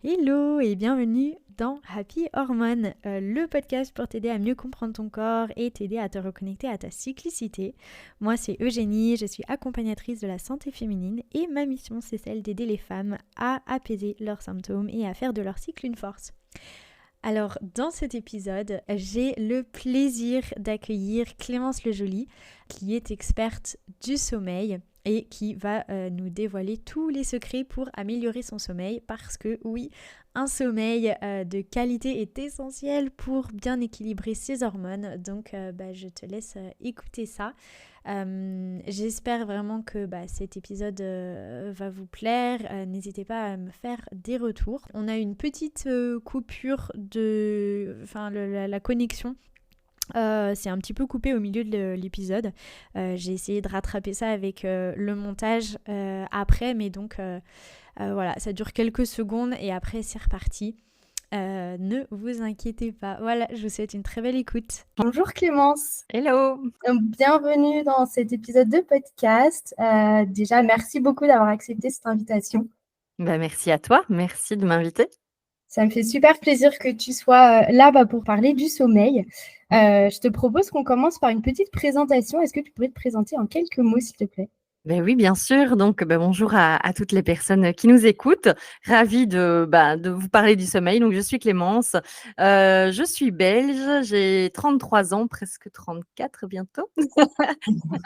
Hello et bienvenue dans Happy Hormone, le podcast pour t'aider à mieux comprendre ton corps et t'aider à te reconnecter à ta cyclicité. Moi c'est Eugénie, je suis accompagnatrice de la santé féminine et ma mission c'est celle d'aider les femmes à apaiser leurs symptômes et à faire de leur cycle une force. Alors dans cet épisode, j'ai le plaisir d'accueillir Clémence Lejoly qui est experte du sommeil et qui va nous dévoiler tous les secrets pour améliorer son sommeil parce que oui, un sommeil de qualité est essentiel pour bien équilibrer ses hormones. Donc je te laisse écouter ça. J'espère vraiment que cet épisode va vous plaire. N'hésitez pas à me faire des retours. On a une petite coupure de... Enfin, la connexion. C'est un petit peu coupé au milieu de l'épisode. J'ai essayé de rattraper ça avec le montage après, mais donc voilà, ça dure quelques secondes et après c'est reparti. Ne vous inquiétez pas. Voilà, je vous souhaite une très belle écoute. Bonjour Clémence. Hello. Bienvenue dans cet épisode de podcast. Déjà, merci beaucoup d'avoir accepté cette invitation. Merci à toi, merci de m'inviter. Ça me fait super plaisir que tu sois là pour parler du sommeil. Je te propose qu'on commence par une petite présentation. Est-ce que tu pourrais te présenter en quelques mots, s'il te plaît ? Oui, bien sûr. Donc, bonjour à toutes les personnes qui nous écoutent. Ravie de vous parler du sommeil. Donc, je suis Clémence. Je suis belge. J'ai 33 ans, presque 34 bientôt.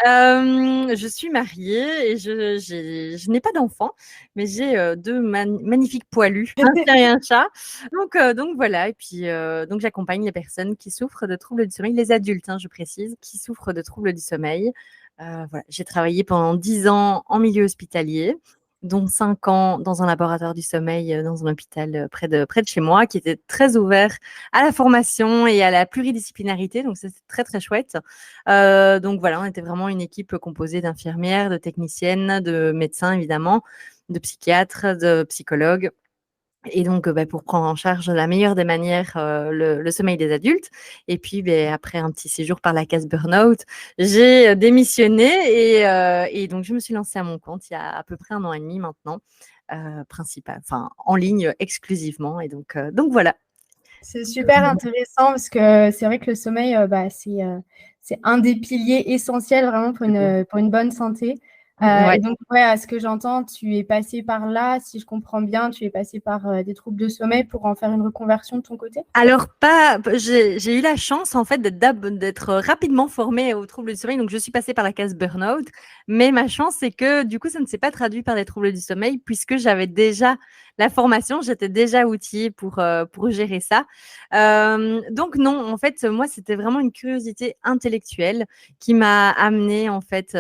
Je suis mariée et je n'ai pas d'enfants, mais j'ai deux magnifiques poilus, un chien et un chat. Donc voilà. Et puis, donc j'accompagne les personnes qui souffrent de troubles du sommeil, les adultes, je précise, qui souffrent de troubles du sommeil. Voilà. J'ai travaillé pendant 10 ans en milieu hospitalier, dont 5 ans dans un laboratoire du sommeil, dans un hôpital près de chez moi, qui était très ouvert à la formation et à la pluridisciplinarité. Donc, c'était très, très chouette. Donc, voilà, on était vraiment une équipe composée d'infirmières, de techniciennes, de médecins, évidemment, de psychiatres, de psychologues. Et donc, pour prendre en charge de la meilleure des manières le sommeil des adultes. Et puis, après un petit séjour par la case burn-out, j'ai démissionné et donc je me suis lancée à mon compte il y a à peu près 1 an et demi maintenant, en ligne exclusivement. Et donc voilà. C'est super intéressant parce que c'est vrai que le sommeil, c'est un des piliers essentiels vraiment pour une bonne santé. Ouais. Et donc, à ce que j'entends, tu es passée par là, si je comprends bien, tu es passée par des troubles de sommeil pour en faire une reconversion de ton côté ? Alors j'ai eu la chance en fait d'être rapidement formée aux troubles du sommeil, donc je suis passée par la case burn-out, mais ma chance c'est que du coup ça ne s'est pas traduit par des troubles du sommeil puisque j'avais déjà la formation, j'étais déjà outillée pour gérer ça. Donc non, en fait moi c'était vraiment une curiosité intellectuelle qui m'a amenée en fait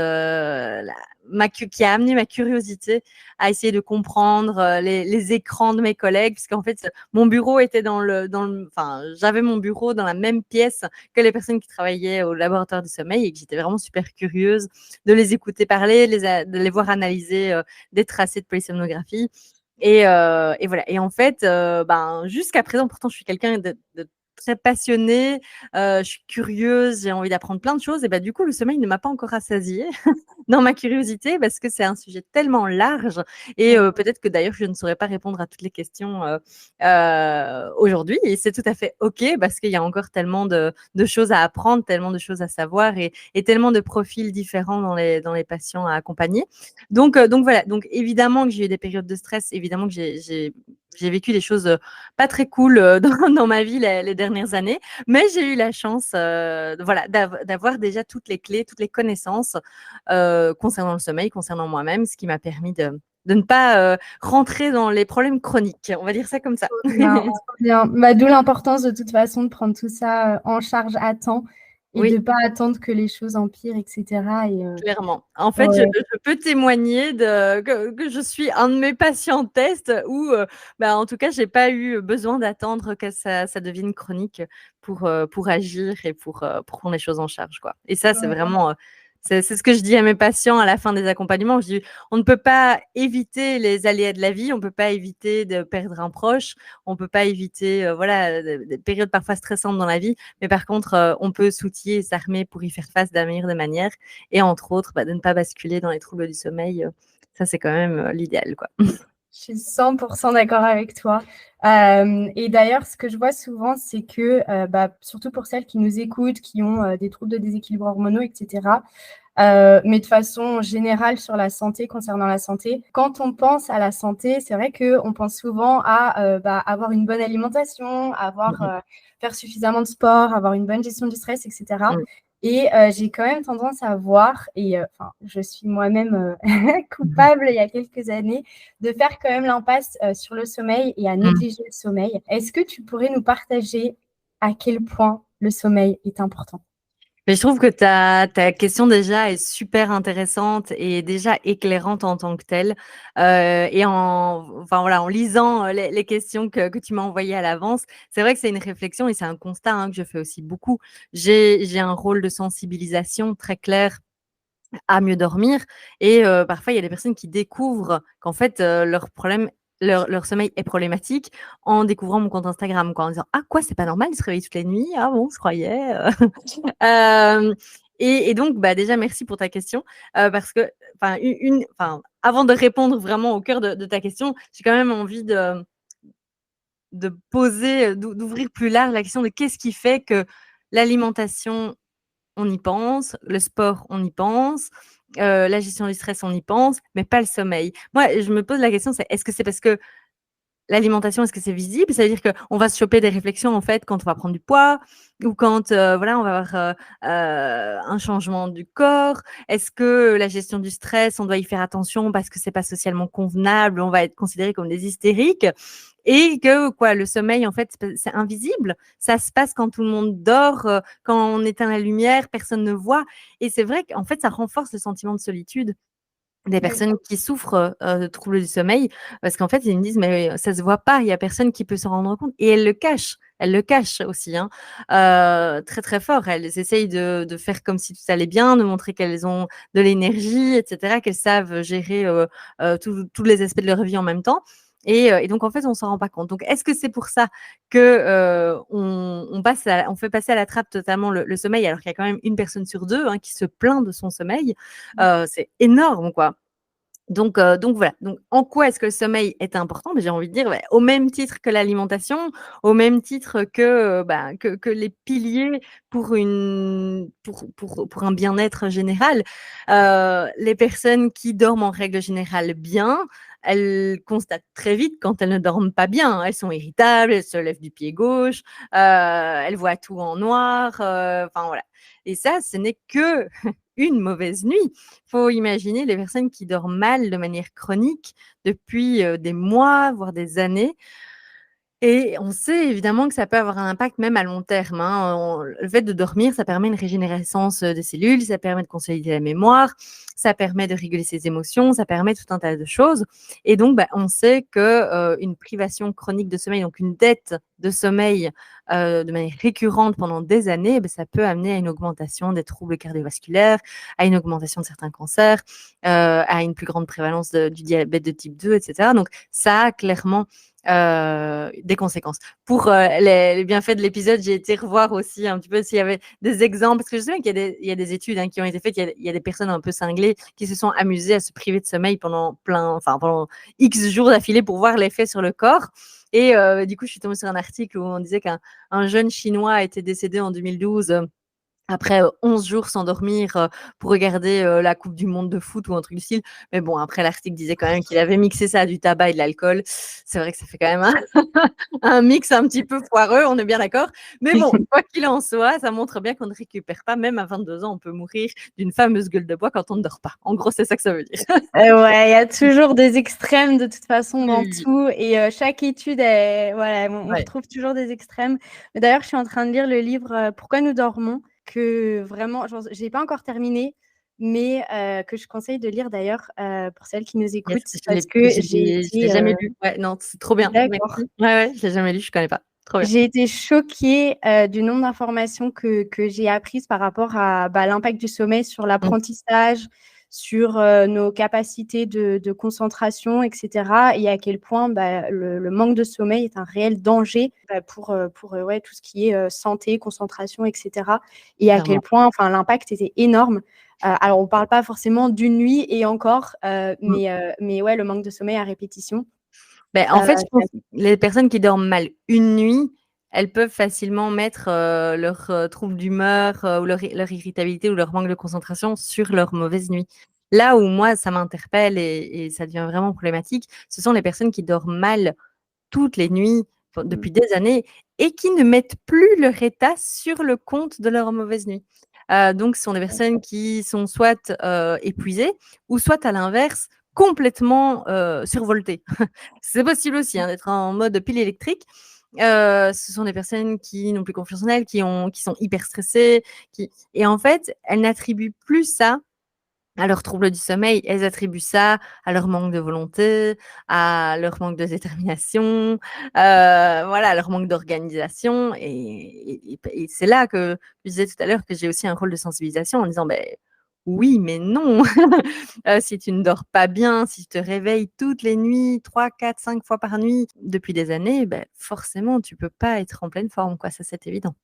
qui a amené ma curiosité à essayer de comprendre les écrans de mes collègues, puisqu'en fait mon bureau était j'avais mon bureau dans la même pièce que les personnes qui travaillaient au laboratoire du sommeil et que j'étais vraiment super curieuse de les écouter parler, de les voir analyser des tracés de polysomnographie. Et voilà. Et en fait, jusqu'à présent, pourtant, je suis quelqu'un de très passionnée, je suis curieuse, j'ai envie d'apprendre plein de choses. Et du coup, le sommeil ne m'a pas encore rassasiée dans ma curiosité parce que c'est un sujet tellement large et peut-être que d'ailleurs je ne saurais pas répondre à toutes les questions aujourd'hui et c'est tout à fait ok parce qu'il y a encore tellement de choses à apprendre, tellement de choses à savoir et tellement de profils différents dans les patients à accompagner. Donc voilà, donc évidemment que j'ai eu des périodes de stress, évidemment que j'ai vécu des choses pas très cool dans ma vie les dernières années, mais j'ai eu la chance d'avoir déjà toutes les clés, toutes les connaissances concernant le sommeil, concernant moi-même, ce qui m'a permis de ne pas rentrer dans les problèmes chroniques. On va dire ça comme ça. Bien, bien. D'où l'importance de toute façon de prendre tout ça en charge à temps et de ne pas attendre que les choses empirent, etc. Clairement. En fait, je peux témoigner que je suis un de mes patients test où, en tout cas, je n'ai pas eu besoin d'attendre que ça devienne chronique pour agir et pour prendre les choses en charge, quoi. Et ça, c'est vraiment... c'est ce que je dis à mes patients à la fin des accompagnements. Je dis, on ne peut pas éviter les aléas de la vie, on ne peut pas éviter de perdre un proche, on ne peut pas éviter des périodes parfois stressantes dans la vie, mais par contre, on peut s'outiller et s'armer pour y faire face de la meilleure des manières. Et entre autres, de ne pas basculer dans les troubles du sommeil. Ça, c'est quand même l'idéal, quoi. Je suis 100% d'accord avec toi. Et d'ailleurs, ce que je vois souvent, c'est que, surtout pour celles qui nous écoutent, qui ont des troubles de déséquilibre hormonaux, etc., mais de façon générale sur la santé, concernant la santé, quand on pense à la santé, c'est vrai qu'on pense souvent à avoir une bonne alimentation, faire suffisamment de sport, avoir une bonne gestion du stress, etc. Mm. Et j'ai quand même tendance à voir, et je suis moi-même coupable il y a quelques années, de faire quand même l'impasse sur le sommeil et à négliger le sommeil. Est-ce que tu pourrais nous partager à quel point le sommeil est important? Mais je trouve que ta question déjà est super intéressante et déjà éclairante en tant que telle. Et en lisant les questions que tu m'as envoyées à l'avance, c'est vrai que c'est une réflexion et c'est un constat que je fais aussi beaucoup. J'ai un rôle de sensibilisation très clair à mieux dormir et parfois il y a des personnes qui découvrent qu'en fait leur problème leur sommeil est problématique en découvrant mon compte Instagram, quoi, en disant: «Ah quoi, c'est pas normal, il se réveille toutes les nuits? Ah bon, je croyais». Et donc déjà merci pour ta question, parce que avant de répondre vraiment au cœur de ta question, j'ai quand même envie de poser, d'ouvrir plus large la question de qu'est-ce qui fait que l'alimentation on y pense, le sport, on y pense, la gestion du stress, on y pense, mais pas le sommeil. Moi, je me pose la question, c'est est-ce que c'est parce que l'alimentation, est-ce que c'est visible? Ça veut dire qu'on va se choper des réflexions, en fait, quand on va prendre du poids ou quand, on va avoir, un changement du corps? Est-ce que la gestion du stress, on doit y faire attention parce que c'est pas socialement convenable, on va être considérés comme des hystériques? Et que quoi, le sommeil, en fait, c'est invisible. Ça se passe quand tout le monde dort, quand on éteint la lumière, personne ne voit et c'est vrai qu'en fait, ça renforce le sentiment de solitude des personnes qui souffrent, de troubles du sommeil parce qu'en fait, ils me disent: «Mais ça se voit pas, il y a personne qui peut s'en rendre compte» et elles le cachent. Elles le cachent aussi, très, très fort. Elles essayent de faire comme si tout allait bien, de montrer qu'elles ont de l'énergie et cetera, qu'elles savent gérer, tous les aspects de leur vie en même temps et donc en fait, on s'en rend pas compte. Donc est-ce que c'est pour ça que, on fait passer à la trappe totalement le sommeil alors qu'il y a quand même 1 personne sur 2, qui se plaint de son sommeil? C'est énorme, quoi. Donc voilà. Donc en quoi est-ce que le sommeil est important? J'ai envie de dire, au même titre que l'alimentation, au même titre que, que les piliers pour un bien-être général. Les personnes qui dorment en règle générale bien, elles constatent très vite quand elles ne dorment pas bien. Elles sont irritables, elles se lèvent du pied gauche, elles voient tout en noir, voilà. Et ça, ce n'est que une mauvaise nuit. Faut imaginer les personnes qui dorment mal de manière chronique depuis, des mois, voire des années. Et on sait évidemment que ça peut avoir un impact même à long terme, le fait de dormir, ça permet une régénérescence, des cellules, ça permet de consolider la mémoire, ça permet de réguler ses émotions, ça permet tout un tas de choses et donc on sait que, une privation chronique de sommeil, donc une dette de sommeil, de manière récurrente pendant des années, ça peut amener à une augmentation des troubles cardiovasculaires, à une augmentation de certains cancers, à une plus grande prévalence du diabète de type 2 et cetera. Donc ça a clairement des conséquences. Pour les bienfaits de l'épisode, j'ai été revoir aussi un petit peu s'il y avait des exemples, parce que je sais qu'il y a des études qui ont été faites, il y a des personnes un peu cinglées qui se sont amusées à se priver de sommeil pendant X jours d'affilée pour voir l'effet sur le corps. Et du coup, je suis tombée sur un article où on disait qu'un jeune Chinois a été décédé en 2012 après 11 jours sans dormir pour regarder la Coupe du monde de foot ou un truc du style. Mais bon, après, l'article disait quand même qu'il avait mixé ça à du tabac et de l'alcool. C'est vrai que ça fait quand même un mix un petit peu foireux, on est bien d'accord. Mais bon, quoi qu'il en soit, ça montre bien qu'on ne récupère pas. Même à 22 ans, on peut mourir d'une fameuse gueule de bois quand on ne dort pas. En gros, c'est ça que ça veut dire. Ouais, il y a toujours des extrêmes de toute façon dans Oui. tout et chaque étude est on Ouais. retrouve toujours des extrêmes. Mais d'ailleurs, je suis en train de lire le livre, «Pourquoi nous dormons?» que vraiment j'ai pas encore terminé, mais que je conseille de lire d'ailleurs, pour celles qui nous Yes, écoutent je parce que j'ai l'ai été, jamais lu. Ouais, non, c'est trop bien. d'accord. Merci. Ouais, je l'ai jamais lu, je connais pas. Trop bien. J'ai été choquée, du nombre d'informations que j'ai apprises par rapport à, l'impact du sommeil sur Mmh. l'apprentissage, sur, nos capacités de concentration et cetera et à quel point, le manque de sommeil est un réel danger, pour tout ce qui est, santé, concentration et cetera et à quel Clairement. point l'impact était énorme. Alors on parle pas forcément d'une nuit et encore, Mmh. mais ouais, le manque de sommeil à répétition. En fait, je pense que les personnes qui dorment mal une nuit, elles peuvent facilement mettre leur trouble d'humeur ou leur irritabilité ou leur manque de concentration sur leur mauvaise nuit. Là où moi, ça m'interpelle et ça devient vraiment problématique, ce sont les personnes qui dorment mal toutes les nuits depuis des années et qui ne mettent plus leur état sur le compte de leur mauvaise nuit. Donc, ce sont des personnes qui sont soit épuisées ou soit à l'inverse complètement survoltées. C'est possible aussi d'être en mode pile électrique. Ce sont des personnes qui n'ont plus confiance en elles, qui sont hyper stressées. Et en fait, elles n'attribuent plus ça à leurs troubles du sommeil. Elles attribuent ça à leur manque de volonté, à leur manque de détermination, voilà, à leur manque d'organisation. Et c'est là que je disais tout à l'heure que j'ai aussi un rôle de sensibilisation en disant, oui, mais non. Si tu ne dors pas bien, si tu te réveilles toutes les nuits, 3, 4, 5 fois par nuit depuis des années, forcément, tu peux pas être en pleine forme, quoi. Ça, c'est évident.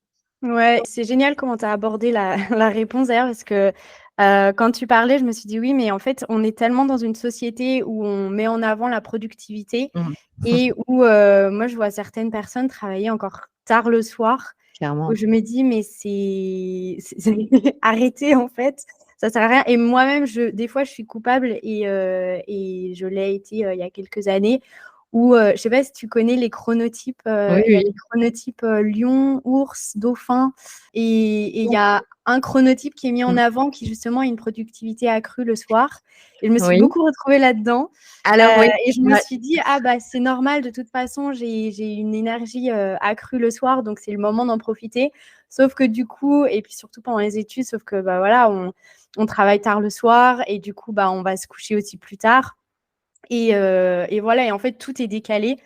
Ouais, c'est génial comment tu as abordé la réponse d'ailleurs parce que, quand tu parlais, je me suis dit: «Oui, mais en fait, on est tellement dans une société où on met en avant la productivité Mmh. et où, moi, je vois certaines personnes travailler encore tard le soir, Clairement. où je me dis: «Mais c'est arrêtez en fait, ça sert à rien» et moi-même, des fois, je suis coupable et je l'ai été, il y a quelques années où, je sais pas si tu connais les chronotypes, Oui, il y a oui. les chronotypes, lion, ours, dauphin et il y a un chronotype qui est mis en Mmh. avant qui justement a une productivité accrue le soir et je me suis Oui. beaucoup retrouvée là-dedans, Alors oui, et je me ouais. suis dit: «Ah c'est normal de toute façon, j'ai une énergie, accrue le soir donc c'est le moment d'en profiter». Sauf que du coup et puis surtout pendant les études, sauf que, voilà, on travaille tard le soir et du coup, on va se coucher aussi plus tard. Et voilà et en fait, tout est décalé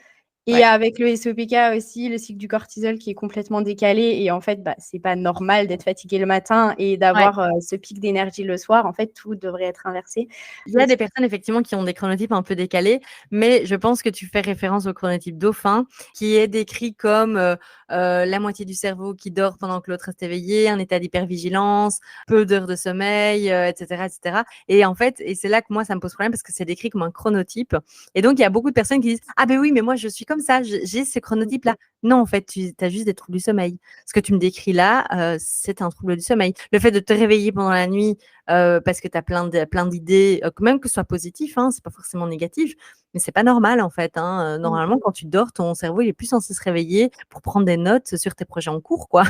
et Ouais. avec le SOPK aussi, le cycle du cortisol qui est complètement décalé et en fait, c'est pas normal d'être fatigué le matin et Ouais. d'avoir, ce pic d'énergie le soir. En fait, tout devrait être inversé. Il y a des personnes effectivement qui ont des chronotypes un peu décalés, mais je pense que tu fais référence au chronotype dauphin, qui est décrit comme la moitié du cerveau qui dort pendant que l'autre reste éveillé, un état d'hypervigilance, peu d'heures de sommeil, etc., etc. Et en fait, et c'est là que moi ça me pose problème parce que c'est décrit comme un chronotype. Et donc il y a beaucoup de personnes qui disent ah ben oui mais moi je suis comme ça, j'ai ce chronotype là. Non en fait tu as juste des troubles du sommeil. Ce que tu me décris là, c'est un trouble du sommeil. Le fait de te réveiller pendant la nuit parce que tu as plein d'idées, même que ce soit positif, hein, c'est pas forcément négatif, mais c'est pas normal en fait. Normalement, quand tu dors, ton cerveau il est plus censé se réveiller pour prendre des notes sur tes projets en cours, quoi.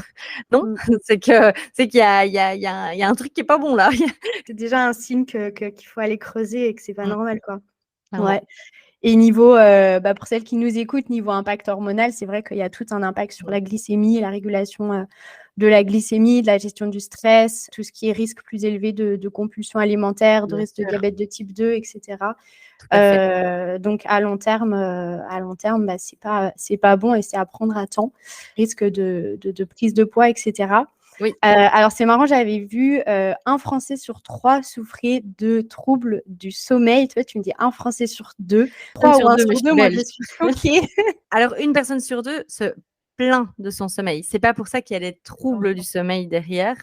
Non, c'est qu'il y a, il y a un truc qui est pas bon là. C'est déjà un signe qu'il faut aller creuser et que c'est pas normal, quoi. Clairement. Ouais. Et niveau, pour celles qui nous écoutent, niveau impact hormonal, c'est vrai qu'il y a tout un impact sur la glycémie, la régulation, de la glycémie, de la gestion du stress, tout ce qui est risque plus élevé de compulsions alimentaires, de Bien risque de sûr, diabète de type 2 et cetera. tout à fait. Donc à long terme, c'est pas bon et c'est à prendre à temps. Risque de prise de poids et cetera. Oui. Alors c'est marrant, j'avais vu, 1 Français sur 3 souffrait de troubles du sommeil. Toi, tu me dis 1 Français sur 2, 3 ou 1 Mais sur je 2, suis moi belge. je suis choquée. Alors, une personne sur 2 se plaint de son sommeil. C'est pas pour ça qu'il y a des troubles du sommeil derrière.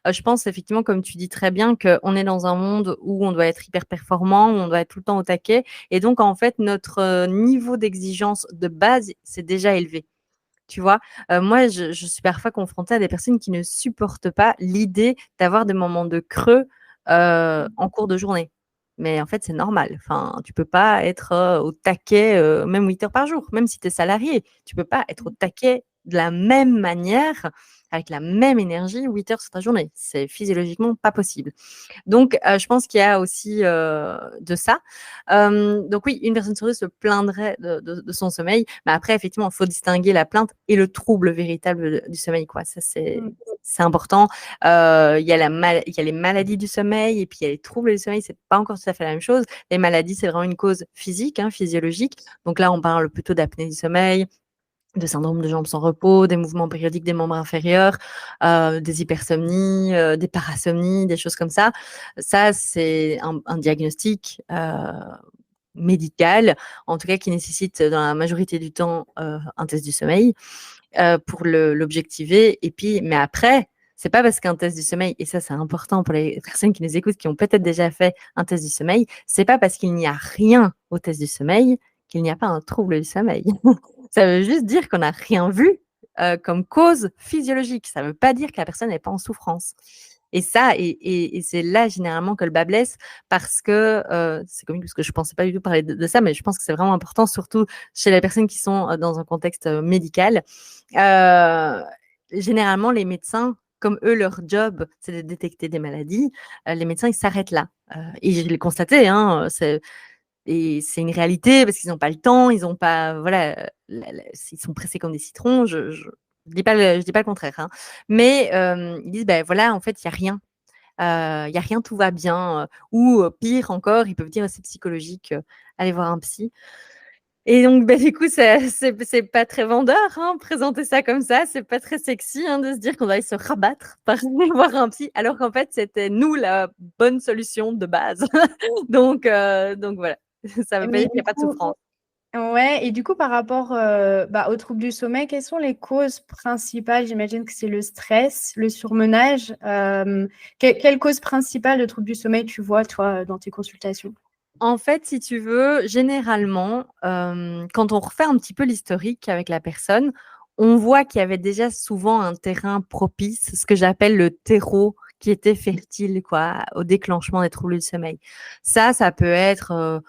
Je pense effectivement, comme tu dis très bien, qu'on est dans un monde où on doit être hyper performant, où on doit être tout le temps au taquet et donc en fait, notre, niveau d'exigence de base, c'est déjà élevé. Tu vois? Moi, je suis parfois confrontée à des personnes qui ne supportent pas l'idée d'avoir des moments de creux, en cours de journée. Mais en fait, c'est normal. Enfin, tu peux pas être, au taquet, même 8 heures par jour, même si tu es salarié. Tu peux pas être au taquet de la même manière, avec la même énergie 8 heures sur ta journée. C'est physiologiquement pas possible. Donc, je pense qu'il y a aussi, de ça. Donc oui, une personne sur 2 se plaindrait de son sommeil, mais après effectivement, il faut distinguer la plainte et le trouble véritable du sommeil, quoi. Ça, c'est important. Il y a les maladies du sommeil et puis il y a les troubles du sommeil, c'est pas encore tout à fait la même chose. Les maladies, c'est vraiment une cause physique, physiologique. Donc là, on parle plutôt d'apnée du sommeil, de syndrome de jambes sans repos, des mouvements périodiques des membres inférieurs, des hypersomnies, des parasomnies, des choses comme ça. Ça, c'est un diagnostic médical, en tout cas qui nécessite dans la majorité du temps un test du sommeil pour l'objectiver. Et puis, mais après, c'est pas parce qu'un test du sommeil, et ça c'est important pour les personnes qui nous écoutent, qui ont peut-être déjà fait un test du sommeil, c'est pas parce qu'il n'y a rien au test du sommeil qu'il n'y a pas un trouble du sommeil. Ça veut juste dire qu'on n'a rien vu comme cause physiologique. Ça ne veut pas dire que la personne n'est pas en souffrance. Et ça, et c'est là généralement que le bas blesse, parce que c'est comique parce que je ne pensais pas du tout parler de ça, mais je pense que c'est vraiment important, surtout chez les personnes qui sont dans un contexte médical. Généralement, les médecins, comme eux, leur job, c'est de détecter des maladies, les médecins, ils s'arrêtent là. Et je l'ai constaté, hein, et c'est une réalité parce qu'ils n'ont pas le temps, ils ont pas, voilà, ils sont pressés comme des citrons. Je dis pas le contraire, hein. Mais ils disent, ben voilà, en fait, il y a rien. Il y a rien, tout va bien. Ou pire encore, ils peuvent dire c'est psychologique, allez voir un psy. Et donc, ben, du coup, c'est pas très vendeur, hein, présenter ça comme ça. C'est pas très sexy, hein, de se dire qu'on va aller se rabattre par aller voir un psy, alors qu'en fait, c'était nous la bonne solution de base. Donc voilà, ça veut pas Mais dire qu'il n'y a pas de souffrance. Ouais, et du coup, par rapport aux troubles du sommeil, quelles sont les causes principales? J'imagine que c'est le stress, le surmenage. Quelle cause principale de troubles du sommeil tu vois, toi, dans tes consultations? En fait, si tu veux, généralement, quand on refait un petit peu l'historique avec la personne, on voit qu'il y avait déjà souvent un terrain propice, ce que j'appelle le terreau qui était fertile, quoi, au déclenchement des troubles du sommeil. Ça peut être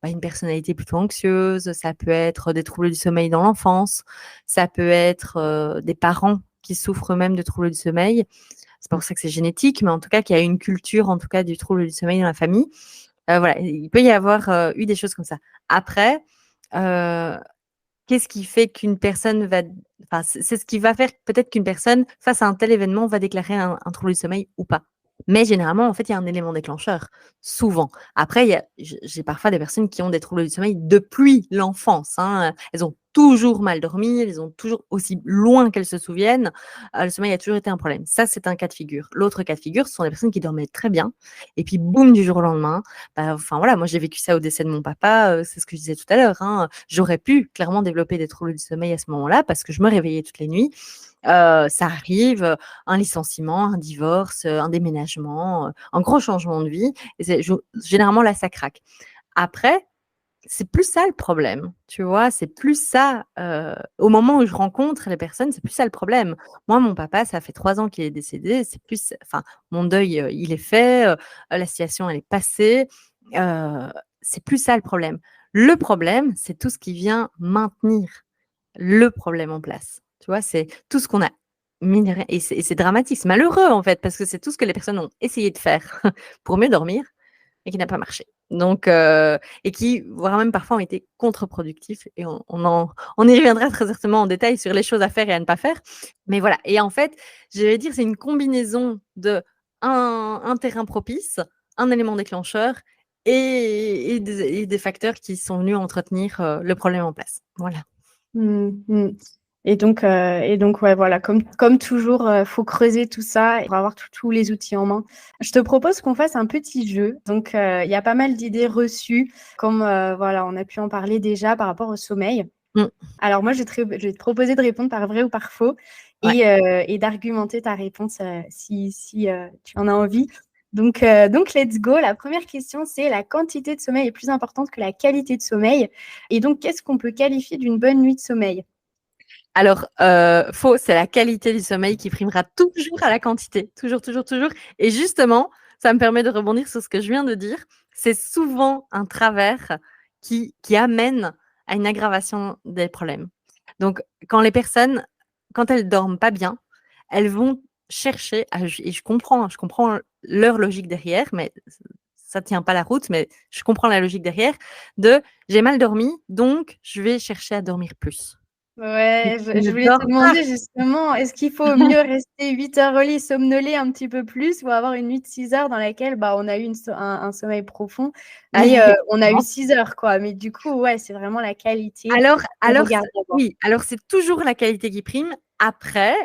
une personnalité plutôt anxieuse, ça peut être des troubles du sommeil dans l'enfance, ça peut être des parents qui souffrent même de troubles du sommeil. C'est pas pour ça que c'est génétique, mais en tout cas qu'il y a une culture, en tout cas, du trouble du sommeil dans la famille. Voilà, il peut y avoir eu des choses comme ça. Après, qu'est-ce qui fait qu'une personne va, enfin, c'est ce qui va faire peut-être qu'une personne, face à un tel événement, va déclarer un trouble du sommeil ou pas. Mais généralement, en fait, il y a un élément déclencheur, souvent. Après, j'ai parfois des personnes qui ont des troubles du sommeil depuis l'enfance, hein. Elles ont toujours mal dormi, elles ont toujours, aussi loin qu'elles se souviennent, le sommeil a toujours été un problème. Ça, c'est un cas de figure. L'autre cas de figure, ce sont des personnes qui dormaient très bien et puis boum, du jour au lendemain, enfin voilà, moi j'ai vécu ça au décès de mon papa, c'est ce que je disais tout à l'heure, hein. J'aurais pu clairement développer des troubles du sommeil à ce moment-là parce que je me réveillais toutes les nuits. Ça arrive, un licenciement, un divorce, un déménagement, un gros changement de vie et généralement là, ça craque. Après, c'est plus ça le problème, tu vois? C'est plus ça, au moment où je rencontre les personnes, c'est plus ça le problème. Moi, mon papa, ça fait 3 ans qu'il est décédé, c'est plus, enfin, mon deuil, il est fait, la situation, elle est passée, c'est plus ça le problème. Le problème, c'est tout ce qui vient maintenir le problème en place. Tu vois? C'est tout ce qu'on a miné et c'est dramatique, c'est malheureux, en fait, parce que c'est tout ce que les personnes ont essayé de faire pour mieux dormir et qui n'a pas marché. Donc et qui, voire même parfois, ont été contre-productifs et on y reviendra très certainement en détail sur les choses à faire et à ne pas faire. Mais voilà, et en fait, je vais dire, c'est une combinaison de un terrain propice, un élément déclencheur et des facteurs qui sont venus entretenir, le problème en place. Voilà. Et donc, ouais, voilà, comme toujours, faut creuser tout ça pour avoir tous les outils en main. Je te propose qu'on fasse un petit jeu. Donc, il y a pas mal d'idées reçues, comme voilà, on a pu en parler déjà par rapport au sommeil. Alors moi, je vais te proposer de répondre par vrai ou par faux et d'argumenter ta réponse si tu en as envie. Donc, let's go. La première question, c'est la quantité de sommeil est plus importante que la qualité de sommeil. Et donc, qu'est-ce qu'on peut qualifier d'une bonne nuit de sommeil? Alors, faux, c'est la qualité du sommeil qui primera toujours à la quantité. Toujours, toujours, toujours. Et justement, ça me permet de rebondir sur ce que je viens de dire. C'est souvent un travers qui amène à une aggravation des problèmes. Donc, quand les personnes, quand elles dorment pas bien, elles vont chercher et je comprends leur logique derrière, mais ça tient pas la route, mais je comprends la logique derrière de: «J'ai mal dormi, donc je vais chercher à dormir plus». Ouais, Tu je ne voulais te dors pas. demander justement, est-ce qu'il faut mieux rester 8 heures au lit, somnoler un petit peu plus ou avoir une nuit de 6 heures dans laquelle, on a eu un sommeil profond, mais on a eu 6 heures, quoi. Mais du coup, ouais, c'est vraiment la qualité qu'on Alors regarde d'abord. oui, alors c'est toujours la qualité qui prime. Après,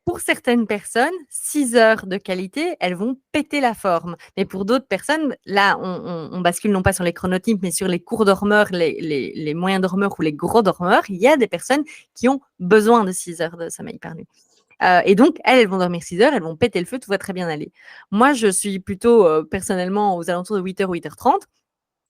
pour certaines personnes, 6 heures de qualité, elles vont péter la forme. Mais pour d'autres personnes, là, on bascule non pas sur les chronotypes, mais sur les courts dormeurs, les moyens dormeurs ou les gros dormeurs. Il y a des personnes qui ont besoin de 6 heures de sommeil par nuit. Et donc, elles vont dormir 6 heures, elles vont péter le feu, tout va très bien aller. Moi, je suis plutôt personnellement aux alentours de 8h, 8h30.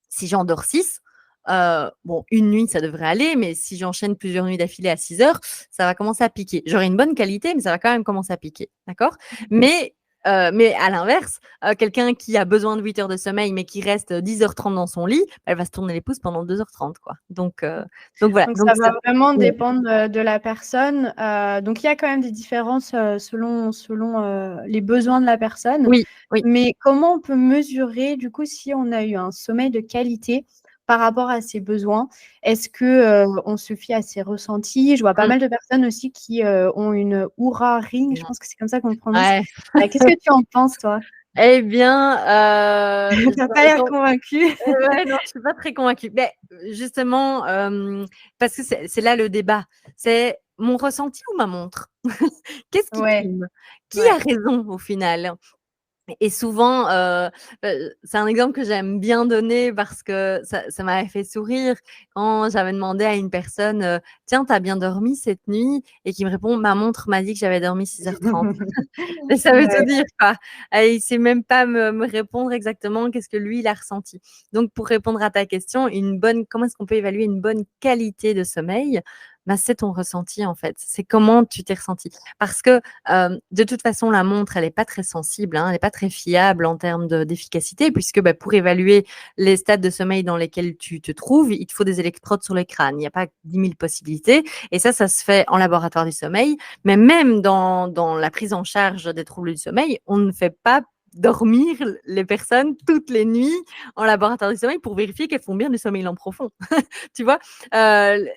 Si j'en dors 6, bon, une nuit, ça devrait aller, mais si j'enchaîne plusieurs nuits d'affilée à 6 heures, ça va commencer à piquer. J'aurai une bonne qualité, mais ça va quand même commencer à piquer, d'accord? Mais à l'inverse, quelqu'un qui a besoin de 8 heures de sommeil, mais qui reste 10h30 dans son lit, elle va se tourner les pouces pendant 2h30, quoi. Donc voilà. Donc, Donc ça va vraiment ouais. dépendre de la personne. Donc, il y a quand même des différences selon les besoins de la personne. Oui. Mais comment on peut mesurer, du coup, si on a eu un sommeil de qualité par rapport à ses besoins? Est-ce que on se fie à ses ressentis? Je vois pas Mmh. mal de personnes aussi qui ont une Oura Ring. Je pense que c'est comme ça qu'on le prononce. Ouais. Qu'est-ce que tu en penses, toi? Eh bien, Tu n'as pas l'air convaincue. ouais, non, je suis pas très convaincue. Mais justement, parce que c'est là le débat. C'est mon ressenti ou ma montre? Qu'est-ce qui Ouais, prime? Qui ouais. a raison au final? Et souvent, c'est un exemple que j'aime bien donner parce que ça m'avait fait sourire quand j'avais demandé à une personne, «Tiens, tu as bien dormi cette nuit?» et qui me répond: «Ma montre m'a dit que j'avais dormi 6h30». Et ça veut tout Ouais. dire, quoi. Il sait même pas me répondre exactement qu'est-ce que lui, il a ressenti. Donc pour répondre à ta question, comment est-ce qu'on peut évaluer une bonne qualité de sommeil? Bah, c'est ton ressenti, en fait. C'est comment tu t'es ressenti. Parce que, de toute façon, la montre, elle est pas très sensible, hein, elle est pas très fiable en termes d'efficacité puisque, bah, pour évaluer les stades de sommeil dans lesquels tu te trouves, il te faut des électrodes sur le crâne. Il n'y a pas 10 000 possibilités et ça se fait en laboratoire du sommeil. Mais même dans la prise en charge des troubles du sommeil, on ne fait pas dormir les personnes toutes les nuits en laboratoire du sommeil pour vérifier qu'elles font bien du sommeil lent profond. Tu vois?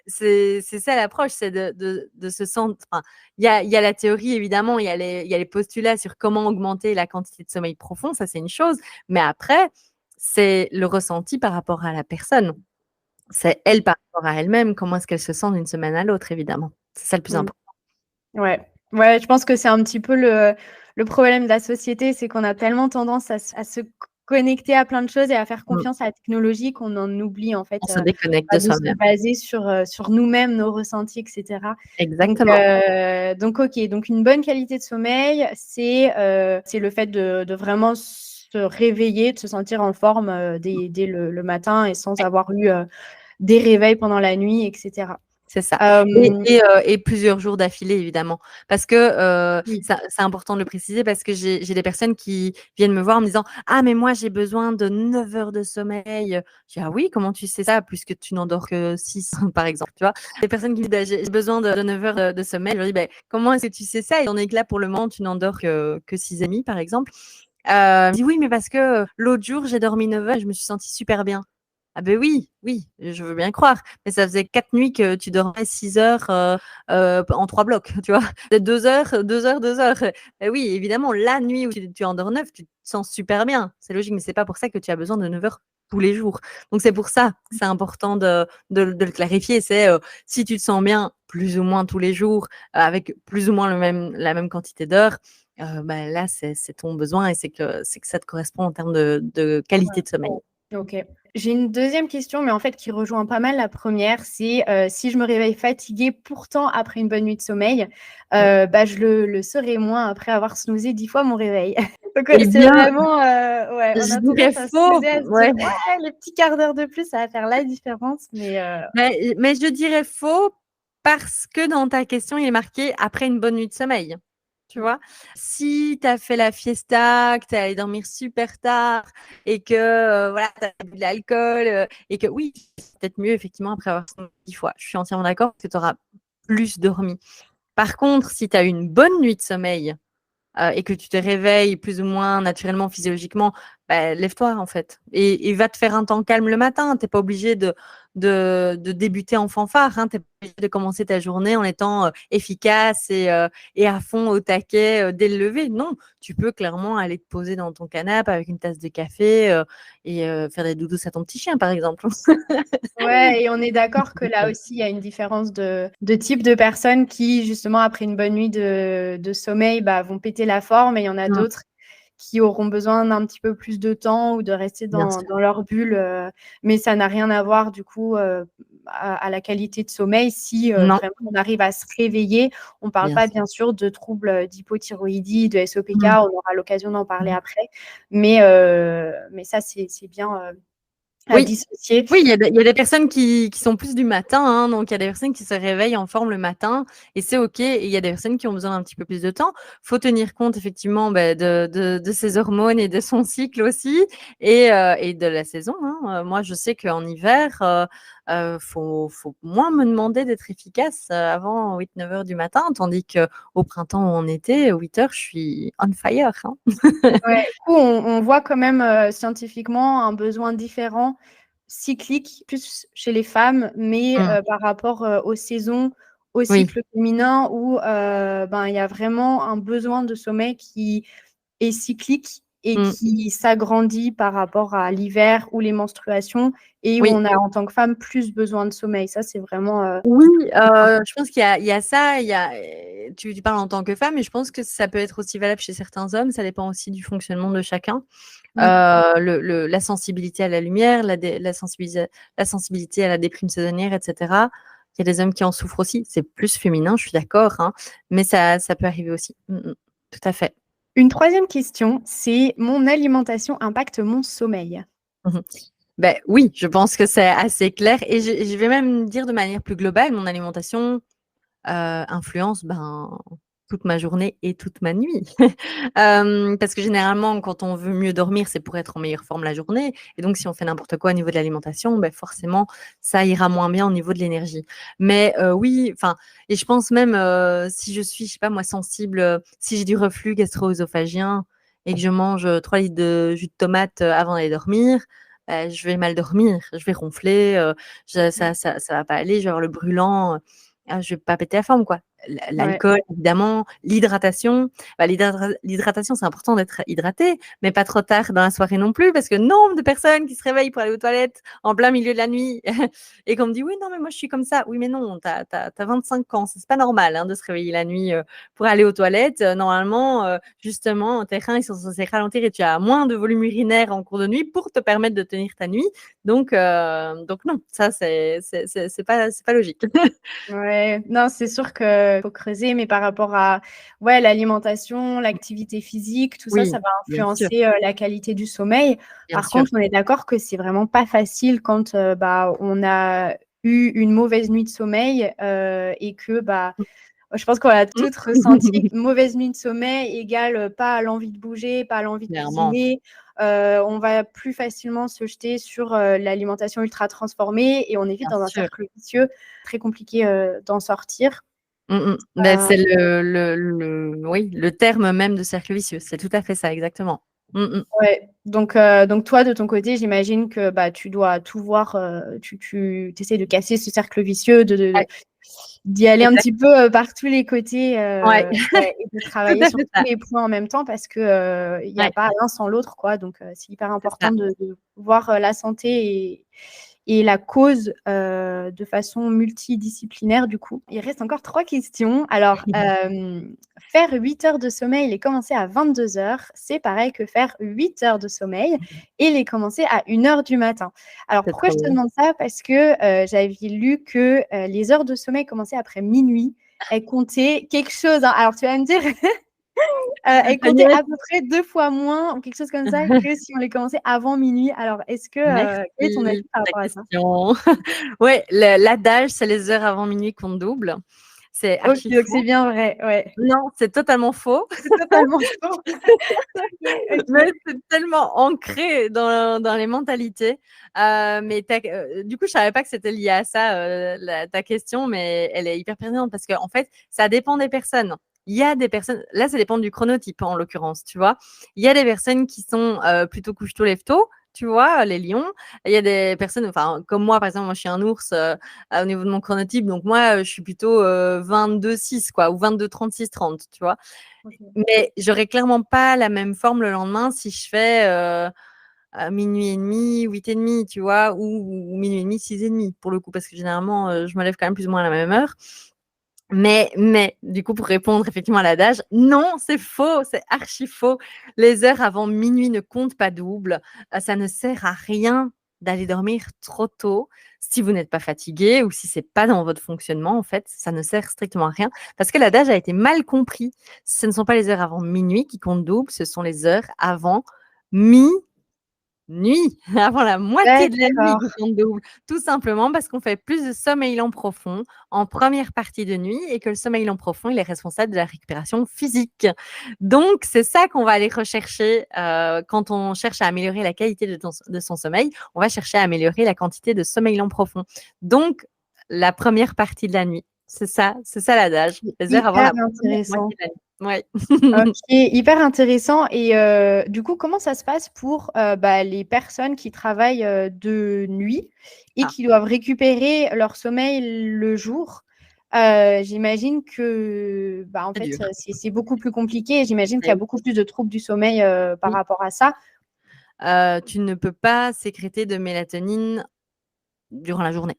C'est ça l'approche, c'est de se sentir. Enfin, il y a la théorie évidemment, il y a les postulats sur comment augmenter la quantité de sommeil profond, ça c'est une chose, mais après, c'est le ressenti par rapport à la personne. C'est elle par rapport à elle-même, comment est-ce qu'elle se sent d'une semaine à l'autre évidemment. C'est ça le plus Mmh. important. Ouais. Ouais, je pense que c'est un petit peu le problème de la société, c'est qu'on a tellement tendance à se connecter à plein de choses et à faire Mmh. confiance à la technologie qu'on en oublie en fait, On se déconnecte de de se soi-même. baser sur nous-mêmes, nos ressentis et cetera. Exactement. Donc OK, donc une bonne qualité de sommeil, c'est le fait de vraiment se réveiller, de se sentir en forme, dès le matin et sans avoir eu, des réveils pendant la nuit et cetera. C'est ça. Hem, Et plusieurs jours d'affilée évidemment. Parce que, oui. c'est important de le préciser parce que j'ai des personnes qui viennent me voir en me disant: «Ah mais moi j'ai besoin de 9 heures de sommeil». Je dis: «Ah oui, comment tu sais ça? Puisque tu n'endors que 6 par exemple», tu vois? Les personnes qui me disent: «Bah, j'ai besoin de 9 heures de sommeil», je leur dis: «Beh, comment est-ce que tu sais ça étant donné que là pour le moment tu n'endors que 6 et demi par exemple?» Elle me dit: «Oui, mais parce que, l'autre jour j'ai dormi 9 heures et je me suis sentie super bien». Ah beh, oui, oui, je veux bien croire, mais ça faisait 4 nuits que tu dormais 6 heures, en 3 blocs, tu vois? De 2 heures, 2 heures, 2 heures. Et oui, évidemment, la nuit où tu endors 9, tu te sens super bien. C'est logique, mais c'est pas pour ça que tu as besoin de 9 heures tous les jours. Donc c'est pour ça que c'est important de le clarifier. C'est, si tu te sens bien plus ou moins tous les jours, avec plus ou moins la même quantité d'heures, bah, là, c'est ton besoin et c'est que ça te correspond en termes de qualité de sommeil. OK. J'ai une deuxième question, mais en fait qui rejoint pas mal la première. C'est, si je me réveille fatiguée, pourtant après une bonne nuit de sommeil, Mmh. bah, je le serai moins après avoir snoozé 10 fois mon réveil. Donc, Eh c'est bien, vraiment, ouais, on je a dirais tendance à faux, snoozer, à se dire: ouais, «Ouais, les petits quarts d'heure de plus, ça va faire la différence», mais mais je dirais faux parce que dans ta question, il est marqué: «Après une bonne nuit de sommeil». Tu vois? Si tu as fait la fiesta, que tu es allé dormir super tard et que, voilà, tu as bu de l'alcool, et que oui, c'est peut-être mieux effectivement après avoir snoozé 10 fois. Je suis entièrement d'accord parce que tu auras plus dormi. Par contre, si tu as eu une bonne nuit de sommeil, et que tu te réveilles plus ou moins naturellement, physiologiquement, bah, lève-toi en fait et va te faire un temps calme le matin. Tu es pas obligé de débuter en fanfare, hein. Tu es pas obligé de commencer ta journée en étant, efficace et à fond au taquet, dès le lever. Non, tu peux clairement aller te poser dans ton canapé avec une tasse de café, et faire des doudous à ton petit chien, par exemple. ouais, et on est d'accord que là aussi, il y a une différence de type de personnes qui, justement, après une bonne nuit de sommeil, bah, vont péter la forme et il y en a Mmh, d'autres qui auront besoin d'un petit peu plus de temps ou de rester bien dans sûr. dans leur bulle, mais ça n'a rien à voir du coup, à la qualité de sommeil si, Non, vraiment on arrive à se réveiller. On ne parle bien pas sûr. bien sûr de troubles, d'hypothyroïdie, de SOPK, Mmh, on aura l'occasion d'en parler mmh. après, mais ça c'est bien, à Oui. dissocier. Oui, il y a des personnes qui sont plus du matin, hein, donc il y a des personnes qui se réveillent en forme le matin et c'est OK et il y a des personnes qui ont besoin d'un petit peu plus de temps. Faut tenir compte effectivement, de ses hormones et de son cycle aussi et de la saison, hein. Moi, je sais qu'en hiver, faut moins me demander d'être efficace, avant 8-9 heures du matin, tandis qu'au printemps ou en été, 8 heures, je suis on fire, hein. Ouais, du coup, on voit quand même scientifiquement un besoin différent, cyclique, plus chez les femmes, mais Mmh. par rapport aux saisons, au Oui. cycle féminin, où il y a vraiment un besoin de sommeil qui est cyclique et Mmh. qui s'agrandit par rapport à l'hiver ou les menstruations, et où Oui. on a en tant que femme plus besoin de sommeil. Ça, c'est vraiment Oui, je pense qu'il y a ça, tu parles en tant que femme, mais je pense que ça peut être aussi valable chez certains hommes. Ça dépend aussi du fonctionnement de chacun. Mm. La sensibilité à la lumière, la sensibilité à la déprime saisonnière, et cetera. Il y a des hommes qui en souffrent aussi. C'est plus féminin, je suis d'accord, hein, mais ça peut arriver aussi. Tout à fait. Une troisième question, c'est: mon alimentation impacte mon sommeil? Mmh. Oui, je pense que c'est assez clair et je vais même dire de manière plus globale, mon alimentation influence, toute ma journée et toute ma nuit. Parce que généralement, quand on veut mieux dormir, c'est pour être en meilleure forme la journée et donc si on fait n'importe quoi au niveau de l'alimentation, forcément, ça ira moins bien au niveau de l'énergie. Mais oui, enfin et je pense même, si je suis, je sais pas moi, sensible, si j'ai du reflux gastro-œsophagien et que je mange, 3 litres de jus de tomate, avant d'aller dormir, je vais mal dormir, je vais ronfler, ça va pas aller, je vais avoir le brûlant, je vais pas péter la forme, quoi. Ouais. L'alcool, évidemment, l'hydratation. L'hydratation, c'est important d'être hydraté, mais pas trop tard dans la soirée non plus, parce que nombre de personnes qui se réveillent pour aller aux toilettes en plein milieu de la nuit et qu'on me dit: «Oui, non, mais moi, je suis comme ça». Oui, mais non, tu as 25 ans, c'est pas normal, hein, de se réveiller la nuit, pour aller aux toilettes. Normalement, justement, tes reins, ils sont censés ralentir et tu as moins de volume urinaire en cours de nuit pour te permettre de tenir ta nuit. Donc non, ça, c'est pas logique. Ouais, non, c'est sûr qu'il faut creuser, mais par rapport à ouais, l'alimentation, l'activité physique, tout ça, Oui, ça va bien sûr, influencer la qualité du sommeil. bien Par sûr. contre, on est d'accord que c'est vraiment pas facile quand on a eu une mauvaise nuit de sommeil et que je pense qu'on a Mmh. toutes ressenti qu'une mauvaise nuit de sommeil égale pas l'envie de bouger, pas l'envie de Clairement, cuisiner. On va plus facilement se jeter sur l'alimentation ultra transformée et on est vite bien dans un sûr. cercle vicieux, très compliqué d'en sortir. C'est oui, le terme même de cercle vicieux, c'est tout à fait ça, exactement. Ouais, donc toi, de ton côté, j'imagine que tu dois tout voir, tu essaies de casser ce cercle vicieux, Ouais, d'y aller un exact, petit peu par tous les côtés ouais, ouais, et de tout travailler à sur fait tous ça. les points en même temps parce que il n'y a Ouais, pas l'un sans l'autre, quoi. Donc c'est hyper c'est ça. important de voir la santé et la cause de façon multidisciplinaire, du coup. Il reste encore 3 questions. Alors, faire 8 heures de sommeil et commencer à 22 heures, c'est pareil que faire 8 heures de sommeil et les commencer à 1 heure du matin. Alors, C'est pourquoi trop je te bien. demande ça? Parce que j'avais lu que les heures de sommeil commençaient après minuit, elles comptaient quelque chose, hein. Alors, tu vas me dire, elles comptaient Agnès, à peu près 2 fois moins ou quelque chose comme ça que si on les commençait avant minuit. Alors, est-ce que, quel est ton avis merci par pour ta rapport à ça? question. Ouais, l'adage, c'est les heures avant minuit comptent double. C'est OK, archi donc c'est faux. bien vrai, ouais. Non, c'est totalement faux. C'est totalement faux. OK, Mais OK. c'est tellement ancré dans les mentalités. Mais du coup, je savais pas que c'était lié à ça, ta question, mais elle est hyper pertinente parce qu'en fait, ça dépend des personnes. Il y a des personnes là, ça dépend du chronotype, en l'occurrence, tu vois? Il y a des personnes qui sont, plutôt couche-tôt, lève-tôt, tu vois? Les lions. Il y a des personnes enfin, comme moi, par exemple, moi, je suis un ours, au niveau de mon chronotype, donc moi, je suis plutôt, 22-6 quoi ou 22-36-30, tu vois? OK. Mais j'aurais clairement pas la même forme le lendemain si je fais, minuit et demi, 8h30, tu vois? Ou minuit et demi, 6h30 pour le coup, parce que généralement, je me lève quand même plus ou moins à la même heure. Mais du coup, pour répondre effectivement à l'adage, non, c'est faux, c'est archi faux. Les heures avant minuit ne comptent pas double. Ça ne sert à rien d'aller dormir trop tôt si vous n'êtes pas fatigué ou si c'est pas dans votre fonctionnement, en fait, ça ne sert strictement à rien parce que l'adage a été mal compris. Ce ne sont pas les heures avant minuit qui comptent double, ce sont les heures avant mi nuit, avant la moitié de la nuit D'accord. qui compte double. Tout simplement parce qu'on fait plus de sommeil lent profond en première partie de nuit et que le sommeil lent profond, il est responsable de la récupération physique. Donc, c'est ça qu'on va aller rechercher quand on cherche à améliorer la qualité de son sommeil. On va chercher à améliorer la quantité de sommeil lent profond. Donc, la première partie de la nuit. C'est ça l'adage. Les heures avant Hyper la première intéressant. moitié de la nuit. Ouais. Ok, hyper intéressant. Et du coup, comment ça se passe pour les personnes qui travaillent de nuit et Ah. qui doivent récupérer leur sommeil le jour? J'imagine que en C'est fait, dur. c'est beaucoup plus compliqué. J'imagine qu'il y a Oui. beaucoup plus de troubles du sommeil par Oui. rapport à ça. Tu ne peux pas sécréter de mélatonine durant la journée.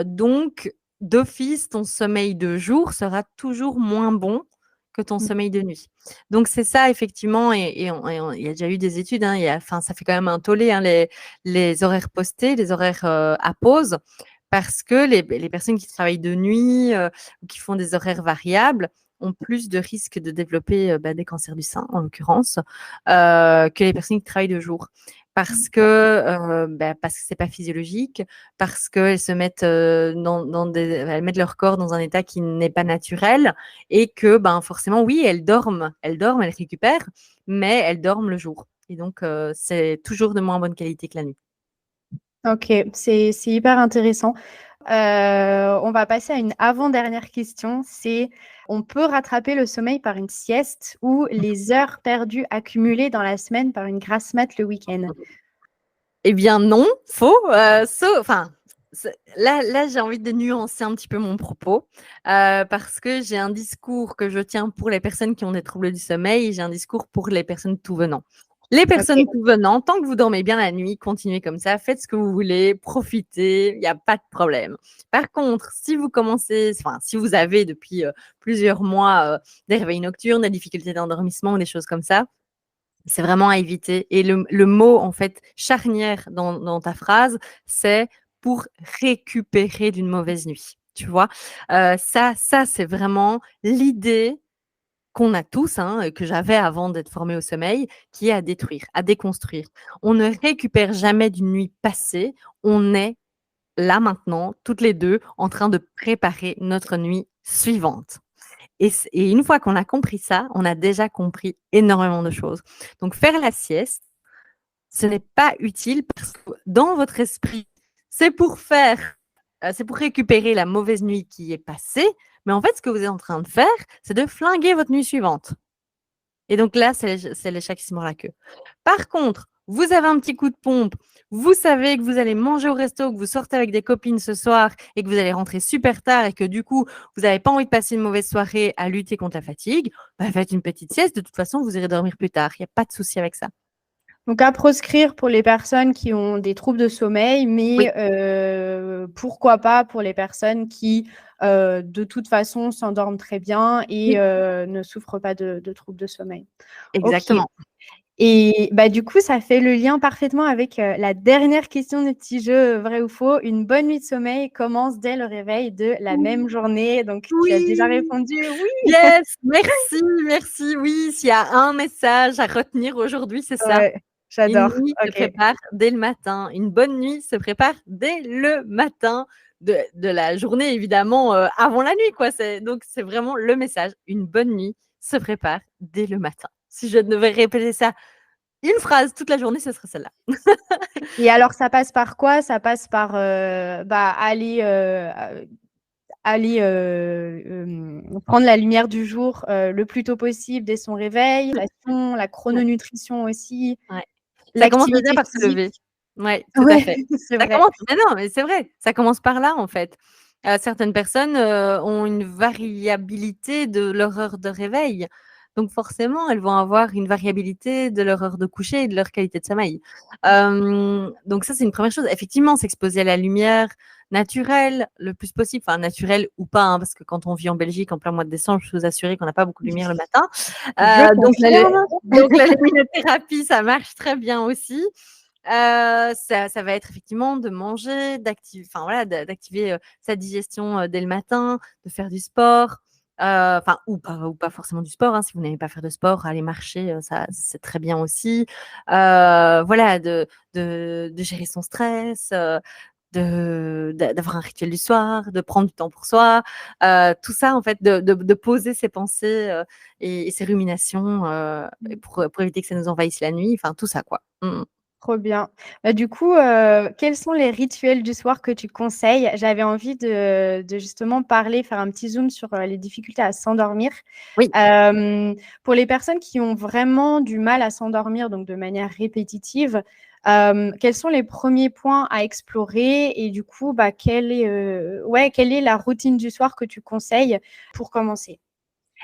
Donc, d'office, ton sommeil de jour sera toujours moins bon que ton sommeil de nuit. Donc, c'est ça, effectivement, et il y a déjà eu des études, hein, ça fait quand même un tollé, hein, les horaires postés, les horaires à pause, parce que les personnes qui travaillent de nuit ou qui font des horaires variables ont plus de risques de développer des cancers du sein, en l'occurrence, que les personnes qui travaillent de jour. Parce que c'est pas physiologique, parce qu'elles se mettent elles mettent leur corps dans un état qui n'est pas naturel et que forcément oui, elles dorment, elles récupèrent, mais elles dorment le jour. Et donc c'est toujours de moins bonne qualité que la nuit. Ok, c'est hyper intéressant. On va passer à une avant-dernière question. C'est, on peut rattraper le sommeil par une sieste ou les heures perdues accumulées dans la semaine par une grasse mat le week-end? Eh bien non, faux. Là, j'ai envie de nuancer un petit peu mon propos parce que j'ai un discours que je tiens pour les personnes qui ont des troubles du sommeil et j'ai un discours pour les personnes tout venant. Les personnes tout venant, tant que vous dormez bien la nuit, continuez comme ça, faites ce que vous voulez, profitez, il n'y a pas de problème. Par contre, si vous avez depuis plusieurs mois des réveils nocturnes, des difficultés d'endormissement, des choses comme ça, c'est vraiment à éviter. Et le mot, en fait, charnière dans ta phrase, c'est pour récupérer d'une mauvaise nuit. Tu vois, ça, c'est vraiment l'idée qu'on a tous, hein, que j'avais avant d'être formée au sommeil, qui est à détruire, à déconstruire. On ne récupère jamais d'une nuit passée. On est là maintenant, toutes les deux, en train de préparer notre nuit suivante. Et une fois qu'on a compris ça, on a déjà compris énormément de choses. Donc, faire la sieste, ce n'est pas utile parce que dans votre esprit, c'est pour récupérer la mauvaise nuit qui est passée. Mais en fait, ce que vous êtes en train de faire, c'est de flinguer votre nuit suivante. Et donc là, c'est le chat qui se mord la queue. Par contre, vous avez un petit coup de pompe, vous savez que vous allez manger au resto, que vous sortez avec des copines ce soir et que vous allez rentrer super tard et que du coup, vous n'avez pas envie de passer une mauvaise soirée à lutter contre la fatigue, faites une petite sieste. De toute façon, vous irez dormir plus tard. Il n'y a pas de souci avec ça. Donc, à proscrire pour les personnes qui ont des troubles de sommeil, mais Oui. pourquoi pas pour les personnes qui, de toute façon, s'endorment très bien et Oui. ne souffrent pas de troubles de sommeil. Ok. Exactement. Et du coup, ça fait le lien parfaitement avec la dernière question du petit jeu, vrai ou faux. Une bonne nuit de sommeil commence dès le réveil de la même journée. Donc, tu as déjà Oui. répondu oui. Yes, merci. Oui, s'il y a un message à retenir aujourd'hui, c'est ça. Ouais, Une j'adore. nuit se Ok. prépare dès le matin. Une bonne nuit se prépare dès le matin de la journée, évidemment, avant la nuit, quoi. Donc, c'est vraiment le message. Une bonne nuit se prépare dès le matin. Si je devais répéter ça une phrase toute la journée, ce serait celle-là. Et alors, ça passe par quoi? Ça passe par aller prendre la lumière du jour le plus tôt possible dès son réveil, la chrononutrition aussi, Ouais. Ça commence déjà l'activité par se physique. lever. Ouais, tout à Ouais, fait. c'est Ça vrai. commence mais non, mais c'est vrai, ça commence par là, en fait. Certaines personnes, ont une variabilité de leur heure de réveil. Donc forcément, elles vont avoir une variabilité de leur heure de coucher et de leur qualité de sommeil. Donc ça, c'est une première chose. Effectivement, s'exposer à la lumière naturelle le plus possible, enfin naturelle ou pas, hein, parce que quand on vit en Belgique en plein mois de décembre, je peux vous assurer qu'on n'a pas beaucoup de lumière le matin. Je Donc confirme. la luminothérapie, ça marche très bien aussi. Ça va être effectivement de manger, d'activer sa digestion dès le matin, de faire du sport, Enfin, ou pas forcément du sport, hein. Si vous n'aimez pas faire de sport, aller marcher, ça, c'est très bien aussi. Voilà, de gérer son stress, d'avoir un rituel du soir, de prendre du temps pour soi. Tout ça, en fait, de poser ses pensées et ses ruminations pour éviter que ça nous envahisse la nuit. Enfin, tout ça, quoi. Trop bien. Du coup, quels sont les rituels du soir que tu conseilles? J'avais envie de justement parler, faire un petit zoom sur les difficultés à s'endormir. Oui. Pour les personnes qui ont vraiment du mal à s'endormir, donc de manière répétitive, quels sont les premiers points à explorer? Et du coup, quelle est la routine du soir que tu conseilles pour commencer?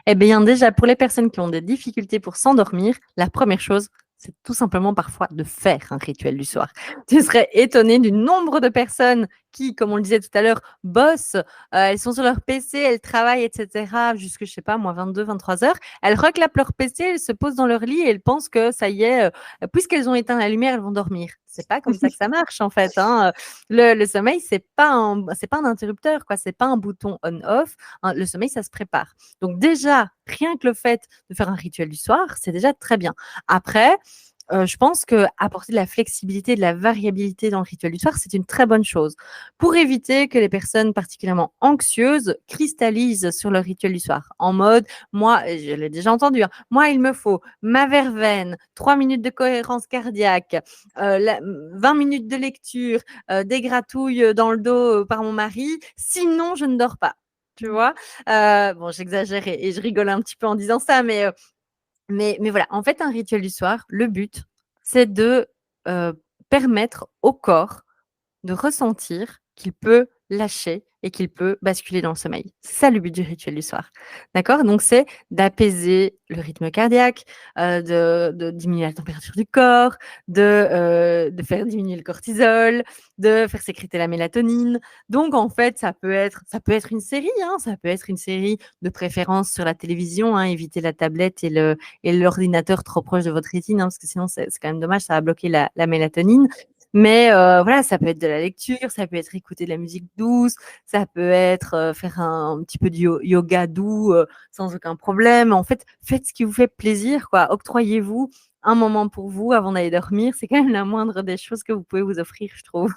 Eh bien, déjà, pour les personnes qui ont des difficultés pour s'endormir, la première chose, c'est tout simplement parfois de faire un rituel du soir. Tu serais étonné du nombre de personnes qui, comme on le disait tout à l'heure, bossent, elles sont sur leur PC, elles travaillent, etc., jusque, je sais pas, moi, 22, 23 heures. Elles reclapent leur PC, elles se posent dans leur lit et elles pensent que ça y est, puisqu'elles ont éteint la lumière, elles vont dormir. C'est pas comme ça que ça marche, en fait, hein. Le sommeil, c'est pas un interrupteur, quoi. C'est pas un bouton on-off. Hein. Le sommeil, ça se prépare. Donc déjà, rien que le fait de faire un rituel du soir, c'est déjà très bien. Après, je pense qu'apporter de la flexibilité, de la variabilité dans le rituel du soir, c'est une très bonne chose. Pour éviter que les personnes particulièrement anxieuses cristallisent sur leur rituel du soir. En mode, moi, je l'ai déjà entendu, hein, moi, il me faut ma verveine, 3 minutes de cohérence cardiaque, 20 minutes de lecture, des gratouilles dans le dos par mon mari, sinon je ne dors pas. Tu vois? Bon, j'exagère et je rigole un petit peu en disant ça, mais voilà. En fait, un rituel du soir, le but, c'est de permettre au corps de ressentir qu'il peut lâcher et qu'il peut basculer dans le sommeil. C'est ça le but du rituel du soir. D'accord? Donc, c'est d'apaiser le rythme cardiaque, de diminuer la température du corps, de faire diminuer le cortisol, de faire sécréter la mélatonine. Donc, en fait, ça peut être une série, hein, ça peut être une série de préférence sur la télévision, hein, éviter la tablette et l'ordinateur trop proche de votre rétine, hein, parce que sinon, c'est quand même dommage, ça va bloquer la mélatonine. Mais voilà, ça peut être de la lecture, ça peut être écouter de la musique douce, ça peut être faire un petit peu de yoga doux sans aucun problème. En fait, faites ce qui vous fait plaisir, quoi. Octroyez-vous un moment pour vous avant d'aller dormir. C'est quand même la moindre des choses que vous pouvez vous offrir, je trouve.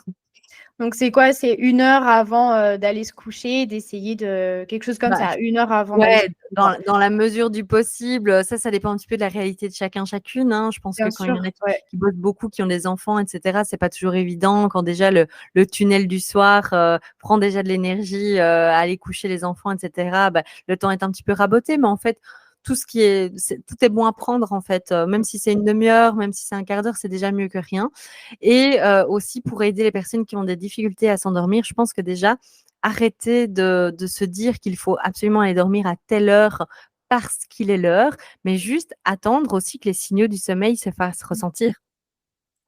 Donc, c'est quoi? C'est 1 heure avant d'aller se coucher, d'essayer de quelque chose comme Bah, ça, 1 heure avant d'aller se ouais, coucher, quoi. dans la mesure du possible. Ça dépend un petit peu de la réalité de chacun, chacune, hein. Je pense que Bien quand il y sûr, en a ouais. qui bossent beaucoup, qui ont des enfants, et cetera, c'est pas toujours évident. Quand déjà le tunnel du soir prend déjà de l'énergie à aller coucher les enfants, et cetera, le temps est un petit peu raboté. Mais en fait, tout est bon à prendre, en fait. Même si c'est une demi-heure, même si c'est un quart d'heure, c'est déjà mieux que rien. Et aussi, pour aider les personnes qui ont des difficultés à s'endormir, je pense que déjà, arrêter de se dire qu'il faut absolument aller dormir à telle heure parce qu'il est l'heure, mais juste attendre aussi que les signaux du sommeil se fassent ressentir.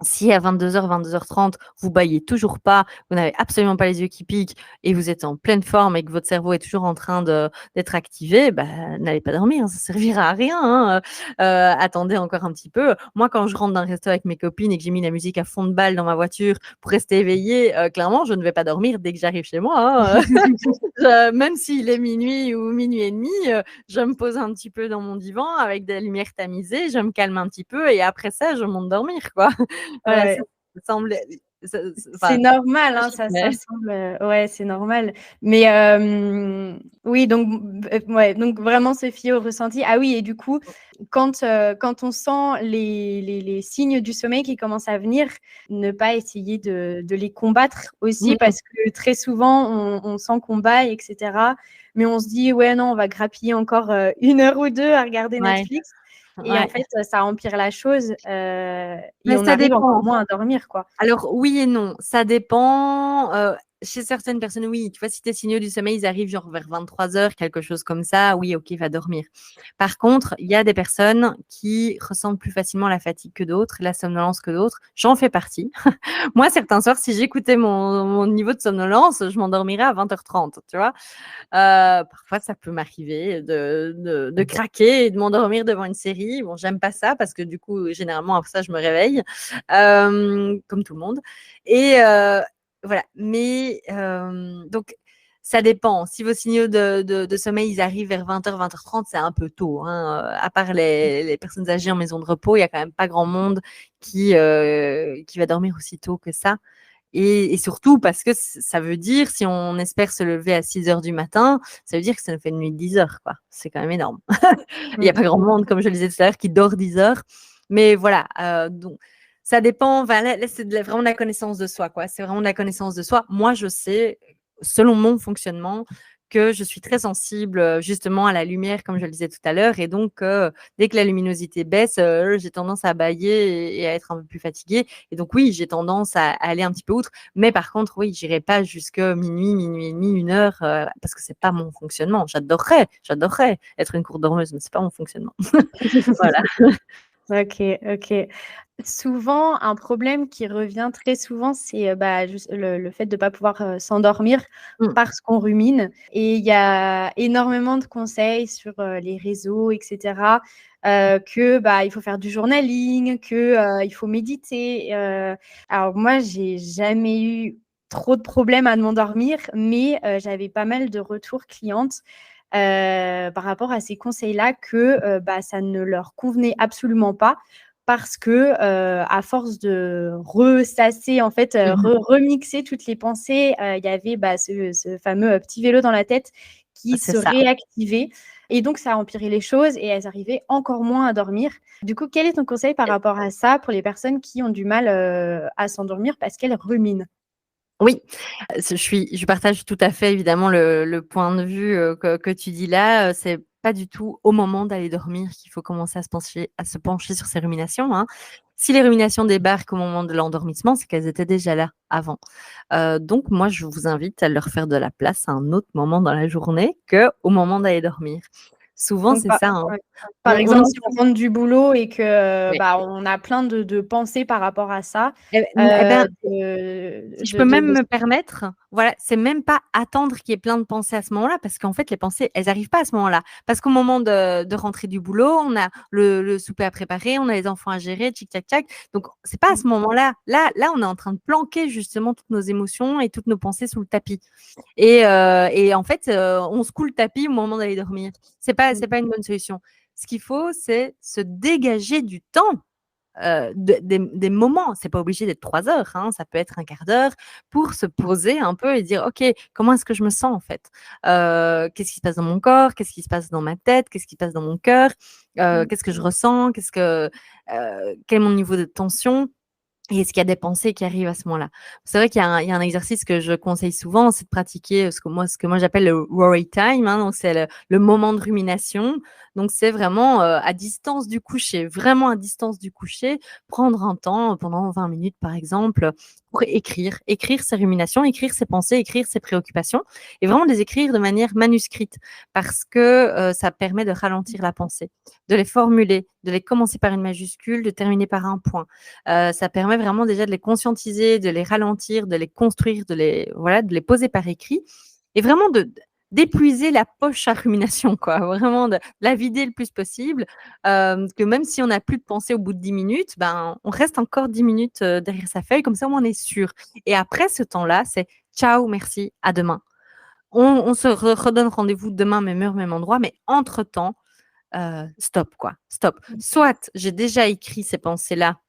Si à 22h, 22h30, vous bâillez toujours pas, vous n'avez absolument pas les yeux qui piquent et vous êtes en pleine forme et que votre cerveau est toujours en train d'être activé, n'allez pas dormir, hein, ça servira à rien, hein. Attendez encore un petit peu. Moi, quand je rentre d'un resto avec mes copines et que j'ai mis la musique à fond de balle dans ma voiture pour rester éveillée, clairement, je ne vais pas dormir dès que j'arrive chez moi, hein. Même s'il est minuit ou minuit et demi, je me pose un petit peu dans mon divan avec des lumières tamisées, je me calme un petit peu et après ça, je monte dormir, quoi. Voilà, Ouais. ça semble C'est enfin, normal, hein, logique, ça mais semble, ouais, c'est normal. Mais oui, donc vraiment se fier au ressenti. Ah oui, et du coup, quand on sent les signes du sommeil qui commencent à venir, ne pas essayer de les combattre aussi, mmh, parce que très souvent, on sent qu'on baille, et cetera, mais on se dit: «Ouais, non, on va grappiller encore 1 heure ou 2 à regarder ouais, Netflix», et en ouais. fait, ça empire la chose, et Mais on ça arrive encore dépend. moins à dormir, quoi. Alors oui et non, ça dépend, chez certaines personnes, oui, tu vois, si tes signaux du sommeil, ils arrivent genre vers 23h, quelque chose comme ça, oui, OK, va dormir. Par contre, il y a des personnes qui ressentent plus facilement la fatigue que d'autres, la somnolence que d'autres. J'en fais partie. Moi, certains soirs, si j'écoutais mon niveau de somnolence, je m'endormirais à 20h30, tu vois? Parfois, ça peut m'arriver de craquer et de m'endormir devant une série. Bon, j'aime pas ça parce que du coup, généralement, après ça, je me réveille, comme tout le monde. Et voilà. Mais donc, Ça dépend. Si vos signaux de sommeil, ils arrivent vers 20h, 20h30, c'est un peu tôt, hein. À part les personnes âgées en maison de repos, il y a quand même pas grand monde qui va dormir aussi tôt que ça. Et surtout parce que ça veut dire, si on espère se lever à 6h du matin, ça veut dire que ça nous fait une nuit de 10 heures, quoi. C'est quand même énorme. Il n'y a pas grand monde, comme je le disais tout à l'heure, qui dort 10 heures. Mais voilà, donc ça dépend. Là, c'est vraiment de la connaissance de soi, quoi. C'est vraiment de la connaissance de soi. Moi, je sais, selon mon fonctionnement, que je suis très sensible justement à la lumière, comme je le disais tout à l'heure. Et donc, dès que la luminosité baisse, j'ai tendance à bâiller et à être un peu plus fatiguée. Et donc, oui, j'ai tendance à aller un petit peu outre. Mais par contre, oui, j'irai pas jusque minuit, minuit et demi, 1h, parce que c'est pas mon fonctionnement. J'adorerais être une courte dormeuse, mais c'est pas mon fonctionnement. Voilà. Ok. Souvent, un problème qui revient très souvent, c'est juste le fait de ne pas pouvoir s'endormir parce qu'on rumine. Et il y a énormément de conseils sur les réseaux, etc. Il faut faire du journaling, il faut méditer. Alors moi, j'ai jamais eu trop de problèmes à m'endormir, mais j'avais pas mal de retours clientes par rapport à ces conseils-là que ça ne leur convenait absolument pas parce que à force de ressasser, en fait, remixer toutes les pensées, il y avait ce fameux petit vélo dans la tête qui se réactivait. Et donc, ça a empiré les choses et elles arrivaient encore moins à dormir. Du coup, quel est ton conseil par rapport à ça pour les personnes qui ont du mal à s'endormir parce qu'elles ruminent? Oui, je partage tout à fait évidemment le point de vue que tu dis là. C'est pas du tout au moment d'aller dormir qu'il faut commencer à se pencher sur ces ruminations, hein. Si les ruminations débarquent au moment de l'endormissement, c'est qu'elles étaient déjà là avant. Donc moi, je vous invite à leur faire de la place à un autre moment dans la journée qu'au moment d'aller dormir. Souvent, Donc, c'est ça, hein. par On exemple, si on rentre du boulot et que Oui. on a plein de pensées par rapport à ça, Si je peux même me permettre, voilà, c'est même pas attendre qu'il y ait plein de pensées à ce moment-là, parce qu'en fait, les pensées, elles arrivent pas à ce moment-là. Parce qu'au moment de rentrer du boulot, on a le souper à préparer, on a les enfants à gérer, tchic tchac tchac. Donc, c'est pas à ce moment-là. Là, on est en train de planquer justement toutes nos émotions et toutes nos pensées sous le tapis. Et en fait, on secoue le tapis au moment d'aller dormir. C'est pas une bonne solution. Ce qu'il faut, c'est se dégager du temps. Des moments, c'est pas obligé d'être 3 heures, hein, ça peut être un quart d'heure pour se poser un peu et dire ok, comment est-ce que je me sens en fait, qu'est-ce qui se passe dans mon corps, qu'est-ce qui se passe dans ma tête, qu'est-ce qui se passe dans mon cœur, qu'est-ce que je ressens, quel est mon niveau de tension. Et est-ce qu'il y a des pensées qui arrivent à ce moment-là? C'est vrai qu'il y a un exercice que je conseille souvent, c'est de pratiquer ce que moi j'appelle le worry time, hein, donc c'est le moment de rumination. Donc c'est vraiment à distance du coucher, vraiment à distance du coucher, prendre un temps pendant 20 minutes par exemple pour écrire ses ruminations, écrire ses pensées, écrire ses préoccupations et vraiment les écrire de manière manuscrite parce que ça permet de ralentir la pensée, de les formuler, de les commencer par une majuscule, de terminer par un point. Ça permet vraiment déjà de les conscientiser, de les ralentir, de les construire, de les poser par écrit et vraiment d'épuiser la poche à rumination, quoi. Vraiment de la vider le plus possible, que même si on n'a plus de pensée au bout de 10 minutes, ben, on reste encore 10 minutes derrière sa feuille, comme ça on est sûr. Et après ce temps-là, c'est ciao, merci, à demain. On se redonne rendez-vous demain, même heure, même endroit, mais entre-temps, stop, quoi, stop. Soit j'ai déjà écrit ces pensées-là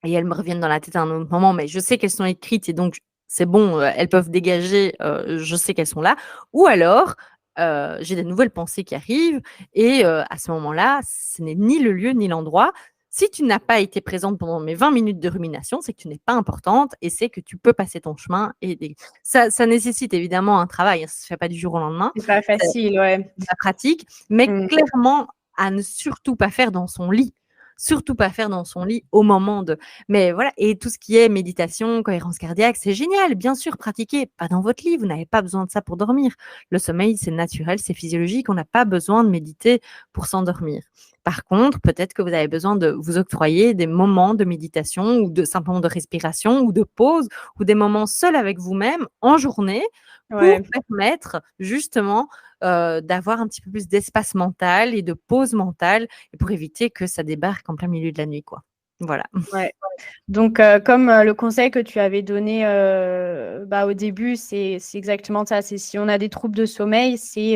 et elles me reviennent dans la tête à un autre moment, mais je sais qu'elles sont écrites et donc c'est bon, elles peuvent dégager, je sais qu'elles sont là. Ou alors, j'ai des nouvelles pensées qui arrivent et à ce moment-là, ce n'est ni le lieu ni l'endroit. Si tu n'as pas été présente pendant mes 20 minutes de rumination, c'est que tu n'es pas importante et c'est que tu peux passer ton chemin. Et ça nécessite évidemment un travail, hein, ça ne se fait pas du jour au lendemain. C'est pas facile, ouais. C'est de la pratique, mais clairement à ne surtout pas faire dans son lit. Surtout pas faire dans son lit au moment de. Mais voilà, et tout ce qui est méditation, cohérence cardiaque, c'est génial, bien sûr, pratiquez, pas dans votre lit, vous n'avez pas besoin de ça pour dormir. Le sommeil, c'est naturel, c'est physiologique, on n'a pas besoin de méditer pour s'endormir. Par contre, peut-être que vous avez besoin de vous octroyer des moments de méditation ou simplement de respiration ou de pause ou des moments seuls avec vous-même en journée pour permettre justement d'avoir un petit peu plus d'espace mental et de pause mentale et pour éviter que ça débarque en plein milieu de la nuit, quoi. Voilà. Ouais. Donc, comme le conseil que tu avais donné au début, c'est exactement ça. C'est si on a des troubles de sommeil, c'est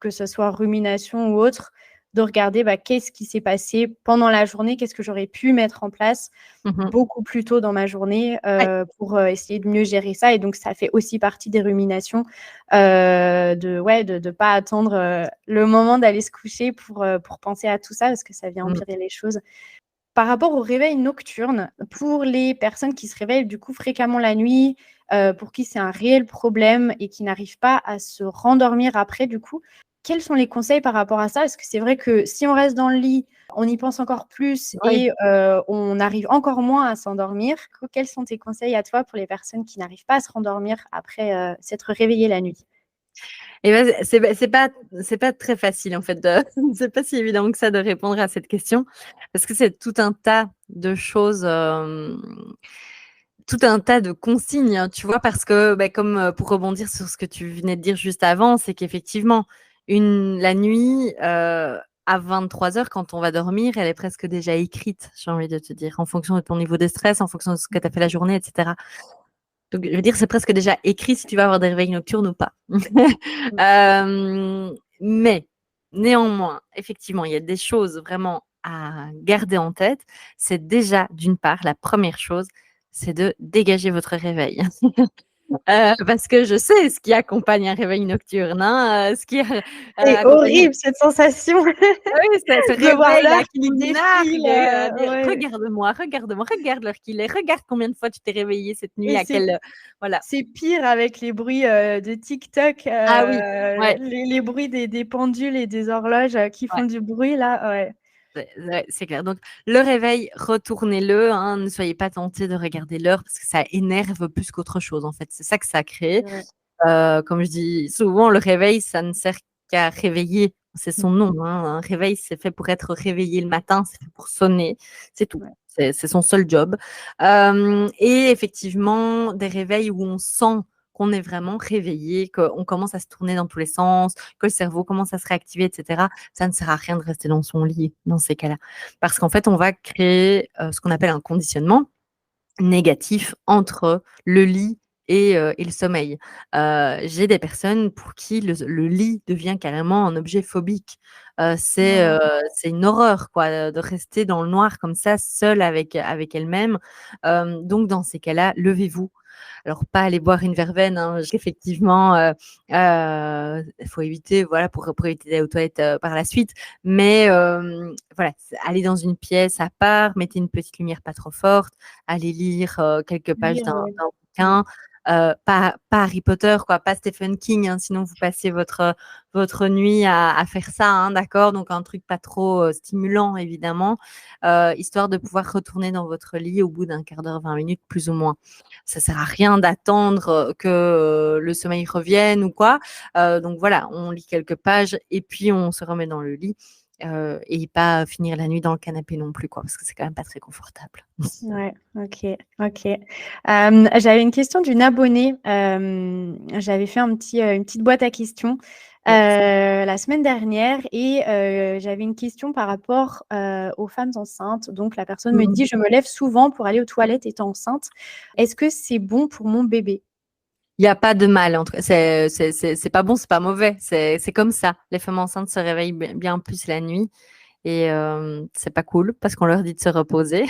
que ce soit rumination ou autre, de regarder qu'est-ce qui s'est passé pendant la journée, qu'est-ce que j'aurais pu mettre en place beaucoup plus tôt dans ma journée Ouais. pour essayer de mieux gérer ça. Et donc, ça fait aussi partie des ruminations de pas attendre le moment d'aller se coucher pour penser à tout ça, parce que ça vient empirer les choses. Par rapport au réveil nocturne, pour les personnes qui se réveillent du coup fréquemment la nuit, pour qui c'est un réel problème et qui n'arrivent pas à se rendormir après du coup, quels sont les conseils par rapport à ça? Est-ce que c'est vrai que si on reste dans le lit, on y pense encore plus Oui. et on arrive encore moins à s'endormir? Quels sont tes conseils à toi pour les personnes qui n'arrivent pas à se rendormir après s'être réveillées la nuit? Et ben, c'est pas très facile en fait c'est pas si évident que ça de répondre à cette question parce que c'est tout un tas de choses, tout un tas de consignes, hein, tu vois? Parce que, comme, pour rebondir sur ce que tu venais de dire juste avant, c'est qu'effectivement la nuit, à 23h quand on va dormir, elle est presque déjà écrite, j'ai envie de te dire, en fonction de ton niveau de stress, en fonction de ce que tu as fait la journée et cetera. Donc, je veux dire, c'est presque déjà écrit si tu vas avoir des réveils nocturnes ou pas. Mais néanmoins, effectivement, il y a des choses vraiment à garder en tête. C'est déjà, d'une part, la première chose, c'est de dégager votre réveil. Parce que je sais ce qui accompagne un réveil nocturne, hein, ce qui C'est accompagne horrible cette sensation oui, ce de voir réveil-là l'heure qui qui nous défile, nargue, dire: ouais. «Regarde-moi, regarde-moi, regarde l'heure qu'il est, regarde combien de fois tu t'es réveillé cette nuit, Et à quelle» voilà. c'est pire avec les bruits, de TikTok, Ah oui, ouais, les bruits des pendules et des horloges, qui ouais. font du bruit là, ouais. Ouais, c'est clair. Donc le réveil, retournez-le, hein, ne soyez pas tentés de regarder l'heure parce que ça énerve plus qu'autre chose, en fait. C'est ça que ça crée. C'est vrai. Comme je dis souvent, le réveil, ça ne sert qu'à réveiller. C'est son nom, hein. Un réveil, c'est fait pour être réveillé le matin, c'est fait pour sonner, c'est tout. Ouais. C'est son seul job. Et effectivement, des réveils où on sent qu'on est vraiment réveillé, qu'on commence à se tourner dans tous les sens, que le cerveau commence à se réactiver, etc. Ça ne sert à rien de rester dans son lit dans ces cas-là. Parce qu'en fait, on va créer ce qu'on appelle un conditionnement négatif entre le lit et le sommeil. J'ai des personnes pour qui le lit devient carrément un objet phobique. C'est une horreur quoi, de rester dans le noir comme ça, seule avec elle-même. Donc dans ces cas-là, levez-vous. Alors pas aller boire une verveine, hein, effectivement, il faut éviter, voilà, pour éviter d'aller aux toilettes, par la suite. Mais voilà, aller dans une pièce à part, mettez une petite lumière pas trop forte, allez lire, quelques pages Lire, d'un ouais. bouquin, pas Harry Potter quoi, pas Stephen King, hein, sinon vous passez votre nuit à faire ça, hein, d'accord? Donc un truc pas trop, stimulant évidemment, histoire de pouvoir retourner dans votre lit au bout d'un quart d'heure, 20 minutes plus ou moins. Ça sert à rien d'attendre que le sommeil revienne ou quoi. Donc voilà, on lit quelques pages et puis on se remet dans le lit et pas finir la nuit dans le canapé non plus, quoi, parce que c'est quand même pas très confortable. Ouais, OK, OK. J'avais une question d'une abonnée, j'avais fait une petite boîte à questions, Oui. la semaine dernière et j'avais une question par rapport, aux femmes enceintes. Donc la personne me dit: «Je me lève souvent pour aller aux toilettes étant enceinte. Est-ce que c'est bon pour mon bébé?» Il y a pas de mal entre c'est pas bon, c'est pas mauvais, c'est comme ça. Les femmes enceintes se réveillent bien plus la nuit et c'est pas cool parce qu'on leur dit de se reposer.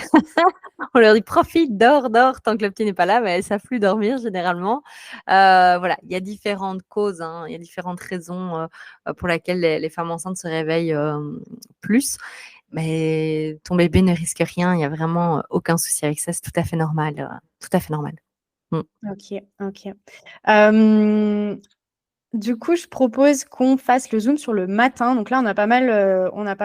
On leur dit: «Profite, dors, dors» tant que le petit n'est pas là, mais elles savent plus dormir généralement. Voilà, il y a différentes causes, hein, il y a différentes raisons, pour laquelle les femmes enceintes se réveillent, plus. Mais ton bébé ne risque rien, il y a vraiment aucun souci avec ça, c'est tout à fait normal, tout à fait normal. Mmh. OK, OK. Hem, du coup, je propose qu'on fasse le zoom sur le matin. Donc là, on a pas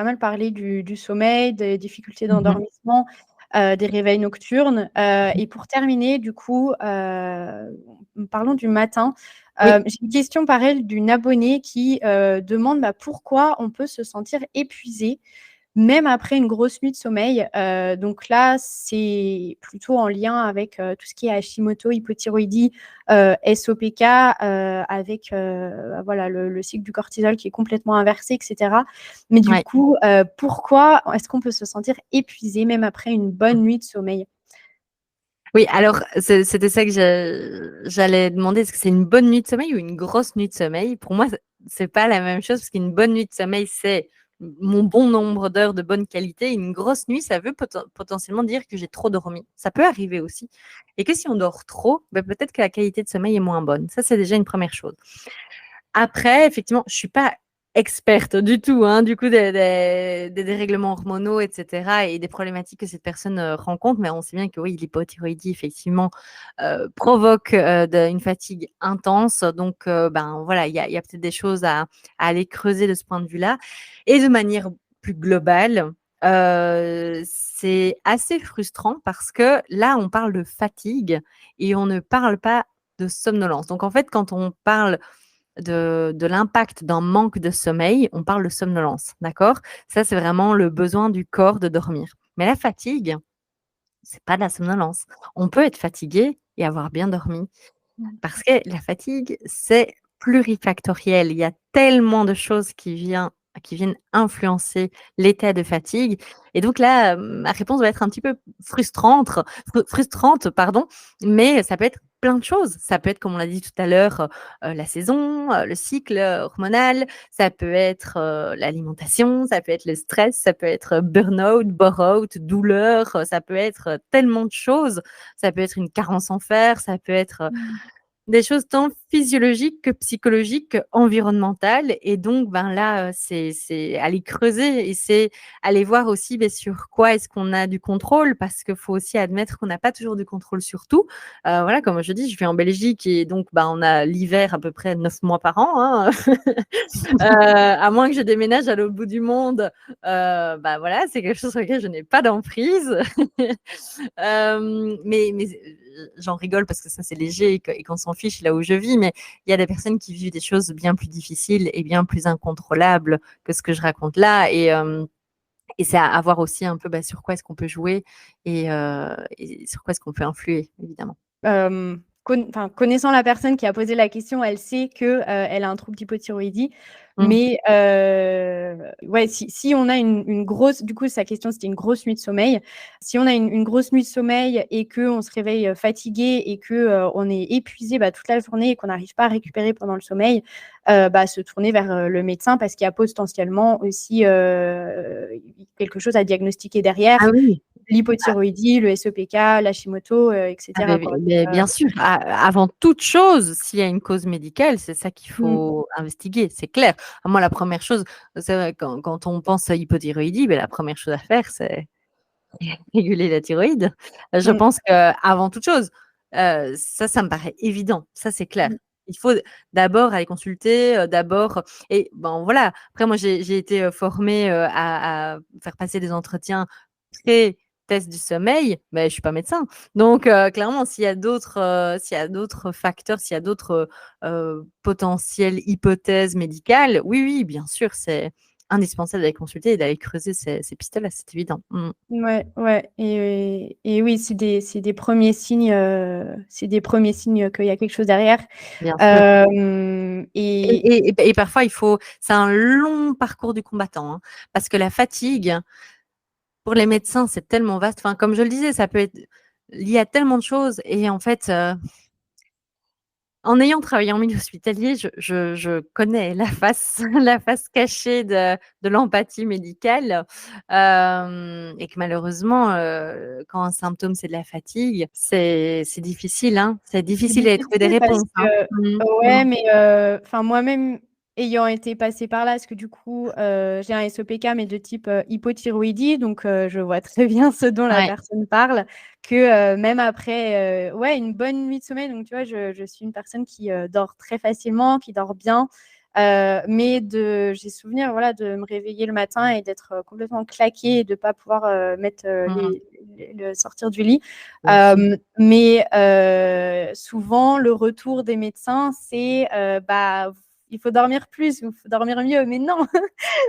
mal parlé du sommeil, des difficultés Mmh mh. d'endormissement, des réveils nocturnes, et pour terminer, du coup, parlons du matin. Oui. J'ai une question pareille d'une abonnée qui, demande, pourquoi on peut se sentir épuisé même après une grosse nuit de sommeil. Donc là, c'est plutôt en lien avec tout ce qui est Hashimoto, hypothyroïdie, SOPK, avec voilà, le cycle du cortisol qui est complètement inversé, etc. Mais du coup, pourquoi est-ce qu'on peut se sentir épuisé même après une bonne nuit de sommeil? Oui, alors c'était ça que j'allais demander. Est-ce que c'est une bonne nuit de sommeil ou une grosse nuit de sommeil? Pour moi, c'est pas la même chose parce qu'une bonne nuit de sommeil, c'est mon bon nombre d'heures de bonne qualité. Une grosse nuit, ça veut potentiellement dire que j'ai trop dormi. Ça peut arriver aussi. Et que si on dort trop, ben peut-être que la qualité de sommeil est moins bonne. Ça, c'est déjà une première chose. Après, effectivement, je suis pas experte du tout, hein, du coup, des dérèglements hormonaux, etc., et des problématiques que cette personne rencontre, mais on sait bien que oui, l'hypothyroïdie, effectivement, provoque une fatigue intense. Donc, ben voilà, il y a peut-être des choses à aller creuser de ce point de vue-là. Et de manière plus globale, c'est assez frustrant parce que là, on parle de fatigue et on ne parle pas de somnolence. Donc, en fait, quand on parle de l'impact d'un manque de sommeil, on parle de somnolence, d'accord? Ça, c'est vraiment le besoin du corps de dormir. Mais la fatigue, c'est pas de la somnolence. On peut être fatigué et avoir bien dormi parce que la fatigue, c'est plurifactoriel. Il y a tellement de choses qui viennent influencer l'état de fatigue. Et donc là, ma réponse va être un petit peu frustrante, pardon, mais ça peut être plein de choses. Ça peut être, comme on l'a dit tout à l'heure, la saison, le cycle hormonal, ça peut être l'alimentation, ça peut être le stress, ça peut être burn-out, bore-out, douleur, ça peut être tellement de choses. Ça peut être une carence en fer, ça peut être des choses tant physiologiques que psychologiques, qu'environnementales. Et donc, ben là, c'est aller creuser et c'est aller voir aussi sur quoi est-ce qu'on a du contrôle, parce qu'il faut aussi admettre qu'on n'a pas toujours du contrôle sur tout. Voilà, comme je dis, je vis en Belgique et donc ben, on a l'hiver à peu près 9 mois par an, hein. À moins que je déménage à l'autre bout du monde, bah voilà, c'est quelque chose sur lequel je n'ai pas d'emprise. Mais j'en rigole parce que ça c'est léger et qu'on s'en fiche là où je vis, mais il y a des personnes qui vivent des choses bien plus difficiles et bien plus incontrôlables que ce que je raconte là. Et c'est à voir aussi un peu sur quoi est-ce qu'on peut jouer et sur quoi est-ce qu'on peut influer, évidemment. Connaissant la personne qui a posé la question, elle sait que elle a un trouble d'hypothyroïdie. Mais ouais, si on a une grosse, du coup, sa question c'était une grosse nuit de sommeil. Si on a une grosse nuit de sommeil et qu'on se réveille fatigué et qu'on est épuisé toute la journée et qu'on n'arrive pas à récupérer pendant le sommeil, se tourner vers le médecin parce qu'il y a potentiellement aussi quelque chose à diagnostiquer derrière. Ah oui. L'hypothyroïdie, le SOPK, l'Hashimoto, etc. Mais bien sûr, avant toute chose, s'il y a une cause médicale, c'est ça qu'il faut investiguer, c'est clair. Moi, la première chose, c'est vrai, quand on pense à hypothyroïdie, la première chose à faire, c'est réguler la thyroïde. Je pense qu'avant toute chose, ça me paraît évident, ça c'est clair. Il faut d'abord aller consulter, et bon voilà. Après moi j'ai été formée à faire passer des entretiens pré-test du sommeil, mais je suis pas médecin. Donc clairement s'il y a d'autres facteurs, s'il y a d'autres potentielles hypothèses médicales, oui, bien sûr, c'est indispensable d'aller consulter et d'aller creuser ces pistes-là, c'est évident. Ouais. Et oui, c'est des premiers signes, qu'il y a quelque chose derrière. Bien sûr. Et Et parfois, c'est un long parcours du combattant, hein, parce que la fatigue, pour les médecins, c'est tellement vaste. Enfin, comme je le disais, ça peut être lié à tellement de choses. Et en fait, en ayant travaillé en milieu hospitalier, je connais la face la face cachée de l'empathie médicale, et que malheureusement, quand un symptôme, c'est de la fatigue, c'est difficile, hein. C'est difficile d'aller trouver des réponses, hein. Ouais, mais moi-même ayant été passée par là, parce que du coup, j'ai un SOPK, mais de type hypothyroïdie, donc je vois très bien ce dont la personne parle, que même après une bonne nuit de sommeil, donc tu vois, je suis une personne qui dort très facilement, qui dort bien, mais j'ai souvenir de me réveiller le matin et d'être complètement claquée et de ne pas pouvoir sortir du lit. Mais souvent, le retour des médecins, c'est il faut dormir plus ou il faut dormir mieux. Mais non,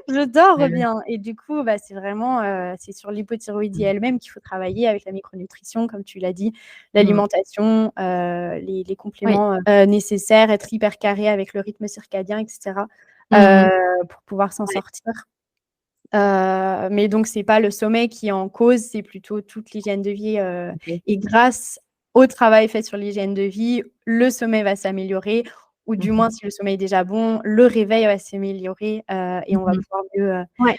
je dors Ouais. bien. Et du coup, c'est vraiment c'est sur l'hypothyroïdie elle-même qu'il faut travailler avec la micronutrition, comme tu l'as dit, l'alimentation, les Oui. compléments nécessaires, être hyper carré avec le rythme circadien, etc. Pour pouvoir s'en Ouais. sortir. Mais donc, c'est pas le sommeil qui est en cause, c'est plutôt toute l'hygiène de vie. OK. Et grâce au travail fait sur l'hygiène de vie, le sommeil va s'améliorer, ou du moins, si le sommeil est déjà bon, le réveil va s'améliorer et on va pouvoir mieux Ouais.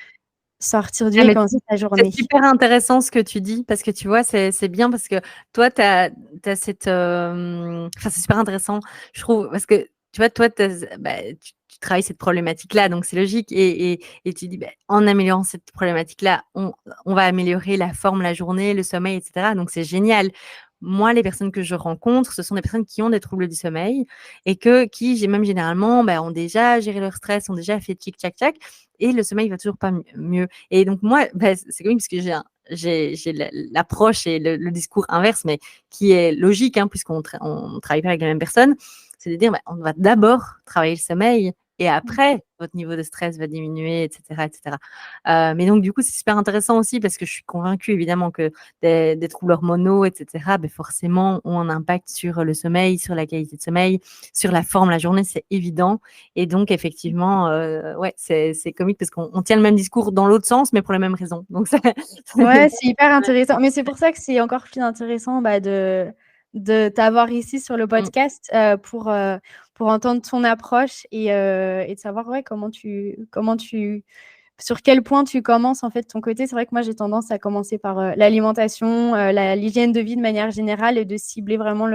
sortir du lit Ah et mais commencer sa c'est journée. super intéressant ce que tu dis parce que tu vois, c'est bien parce que toi, tu as cette, enfin, c'est super intéressant, je trouve, parce que tu vois, toi, tu travailles cette problématique-là, donc c'est logique et tu dis: «En améliorant cette problématique-là, on va améliorer la forme, la journée, le sommeil et cetera», donc c'est génial. Moi, les personnes que je rencontre, ce sont des personnes qui ont des troubles du sommeil et qui, j'ai même généralement, ont déjà géré leur stress, ont déjà fait tchic tchac tchac et le sommeil va toujours pas mieux. Et donc moi, c'est comique parce que j'ai l'approche et le discours inverse, mais qui est logique, hein, puisqu'on on travaille pas avec la même personne, c'est de dire, on va d'abord travailler le sommeil et après, votre niveau de stress va diminuer, et cetera, et cetera. Mais donc, du coup, c'est super intéressant aussi parce que je suis convaincue, évidemment, que des troubles hormonaux, et cetera, forcément, ont un impact sur le sommeil, sur la qualité de sommeil, sur la forme, la journée, c'est évident. Et donc, effectivement, ouais, c'est comique parce qu'on tient le même discours dans l'autre sens, mais pour les mêmes raisons. Donc, Ouais, c'est hyper intéressant. Mais c'est pour ça que c'est encore plus intéressant de t'avoir ici sur le podcast pour entendre ton approche et de savoir sur quel point tu commences en fait de ton côté. C'est vrai que moi, j'ai tendance à commencer par l'alimentation, l'hygiène de vie de manière générale et de cibler vraiment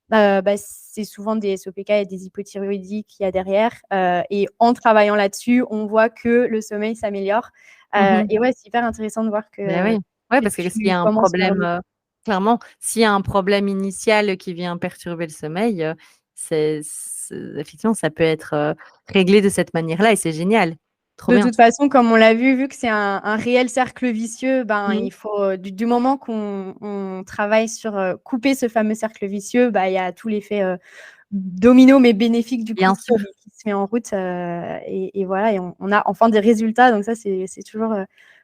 c'est souvent des SOPK et des hypothyroïdies qu'il y a derrière. Et en travaillant là-dessus, on voit que le sommeil s'améliore. Et ouais, c'est hyper intéressant de voir Oui. Ouais, parce que s'il y tu a un commences par problème, clairement, s'il y a un problème initial qui vient perturber le sommeil, effectivement, ça peut être réglé de cette manière-là et c'est génial. Trop de bien. toute façon, comme on l'a vu que c'est un réel cercle vicieux, Mmh. il faut du moment qu'on travaille sur couper ce fameux cercle vicieux, il y a tout l'effet domino mais bénéfique du coup Bien sûr. qui se met en route et voilà, et on a enfin des résultats, donc ça c'est toujours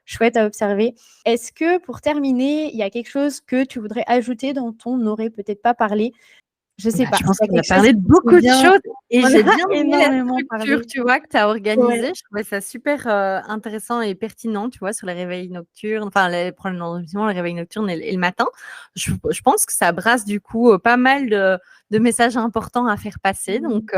chouette à observer. Est-ce que pour terminer, il y a quelque chose que tu voudrais ajouter dont on n'aurait peut-être pas parlé? Je sais pas, Je s'il pense y a qu'on a quelque chose parlé de qui te beaucoup de vient. choses et On j'ai a bien aimé la énormément structure, parlé. tu vois, que tu as Ouais. organisée. Je trouvais ça super, intéressant et pertinent, tu vois, sur les réveils nocturnes, enfin les problèmes d'endormissement, les réveils nocturnes et le matin. Je pense que ça brasse du coup, pas mal de messages importants à faire passer donc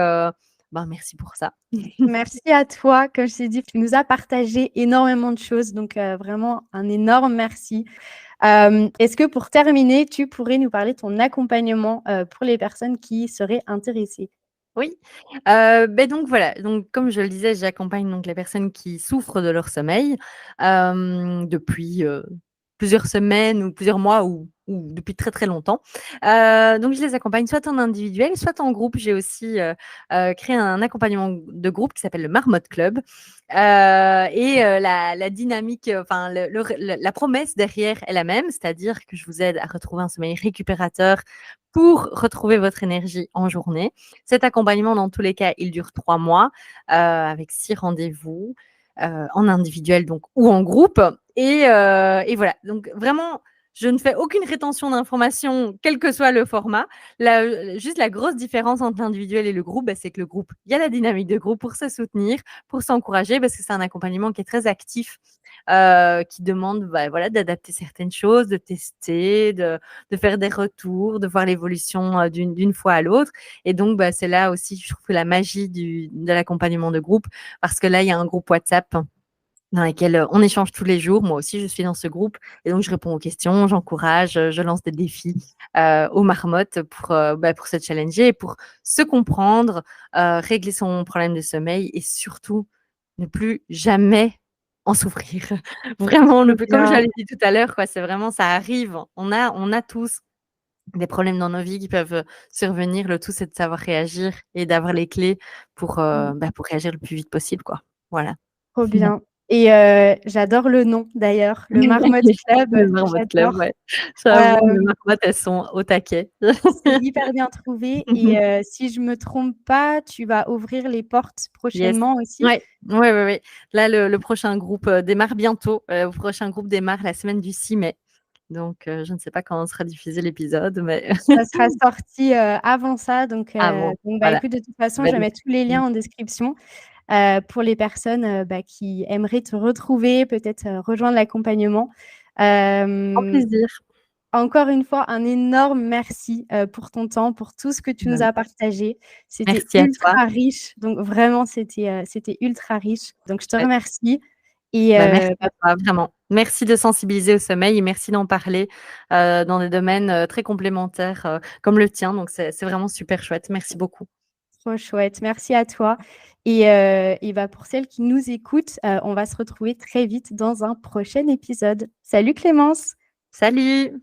merci pour ça. Merci à toi. Comme je t'ai dit, tu nous as partagé énormément de choses, donc vraiment un énorme merci. Est-ce que pour terminer, tu pourrais nous parler de ton accompagnement pour les personnes qui seraient intéressées? Oui, donc voilà, donc comme je le disais, j'accompagne donc les personnes qui souffrent de leur sommeil, depuis, plusieurs semaines ou plusieurs mois ou depuis très, très longtemps. Donc je les accompagne soit en individuel, soit en groupe. J'ai aussi, créé un accompagnement de groupe qui s'appelle le Marmotte Club, la dynamique, enfin la promesse derrière est la même, c'est-à-dire que je vous aide à retrouver un sommeil récupérateur pour retrouver votre énergie en journée. Cet accompagnement, dans tous les cas, il dure 3 mois, avec 6 rendez-vous, en individuel donc ou en groupe et voilà. Donc vraiment, je ne fais aucune rétention d'informations, quel que soit le format. Juste la grosse différence entre l'individuel et le groupe, c'est que le groupe, il y a la dynamique de groupe pour se soutenir, pour s'encourager, parce que c'est un accompagnement qui est très actif, qui demande, voilà, d'adapter certaines choses, de tester, de faire des retours, de voir l'évolution d'une fois à l'autre. Et donc, c'est là aussi, je trouve que la magie de l'accompagnement de groupe, parce que là, il y a un groupe WhatsApp dans lequel on échange tous les jours. Moi aussi, je suis dans ce groupe et donc je réponds aux questions, j'encourage, je lance des défis aux marmottes pour se challenger et pour se comprendre, régler son problème de sommeil et surtout ne plus jamais en souffrir. Vraiment, Trop comme je bien. l'avais dit tout à l'heure, quoi, c'est vraiment, ça arrive. On a tous des problèmes dans nos vies qui peuvent survenir. Le tout, c'est de savoir réagir et d'avoir les clés pour réagir le plus vite possible, quoi. Voilà. Trop bien. Et j'adore le nom d'ailleurs, le Marmotte Club. Le Marmotte Club, J'adore. ouais. J'avoue, les Euh, marmottes, elles sont au taquet. c'est hyper bien trouvé. Et si je me trompe pas, tu vas ouvrir les portes Yes. prochainement aussi. Ouais. Là, le prochain groupe démarre bientôt. Le prochain groupe démarre la semaine du 6 mai. Donc, je ne sais pas quand sera diffusé l'épisode, mais Ça sera sorti avant ça. Donc, avant. bah, écoute, de toute façon, je vais mettre tous les liens en description pour les personnes qui aimeraient te retrouver, peut-être rejoindre l'accompagnement. Grand plaisir. Encore une fois, un énorme merci pour ton temps, pour tout ce que tu nous as partagé. C'était Merci à toi. ultra riche. Donc, vraiment, c'était ultra riche. Donc, je te Ouais. remercie. Et Merci à toi, vraiment. Merci de sensibiliser au sommeil et merci d'en parler dans des domaines très complémentaires comme le tien. Donc, c'est vraiment super chouette. Merci beaucoup. trop chouette. Merci à toi. Et bah, pour celles qui nous écoutent, on va se retrouver très vite dans un prochain épisode. Salut Clémence! Salut!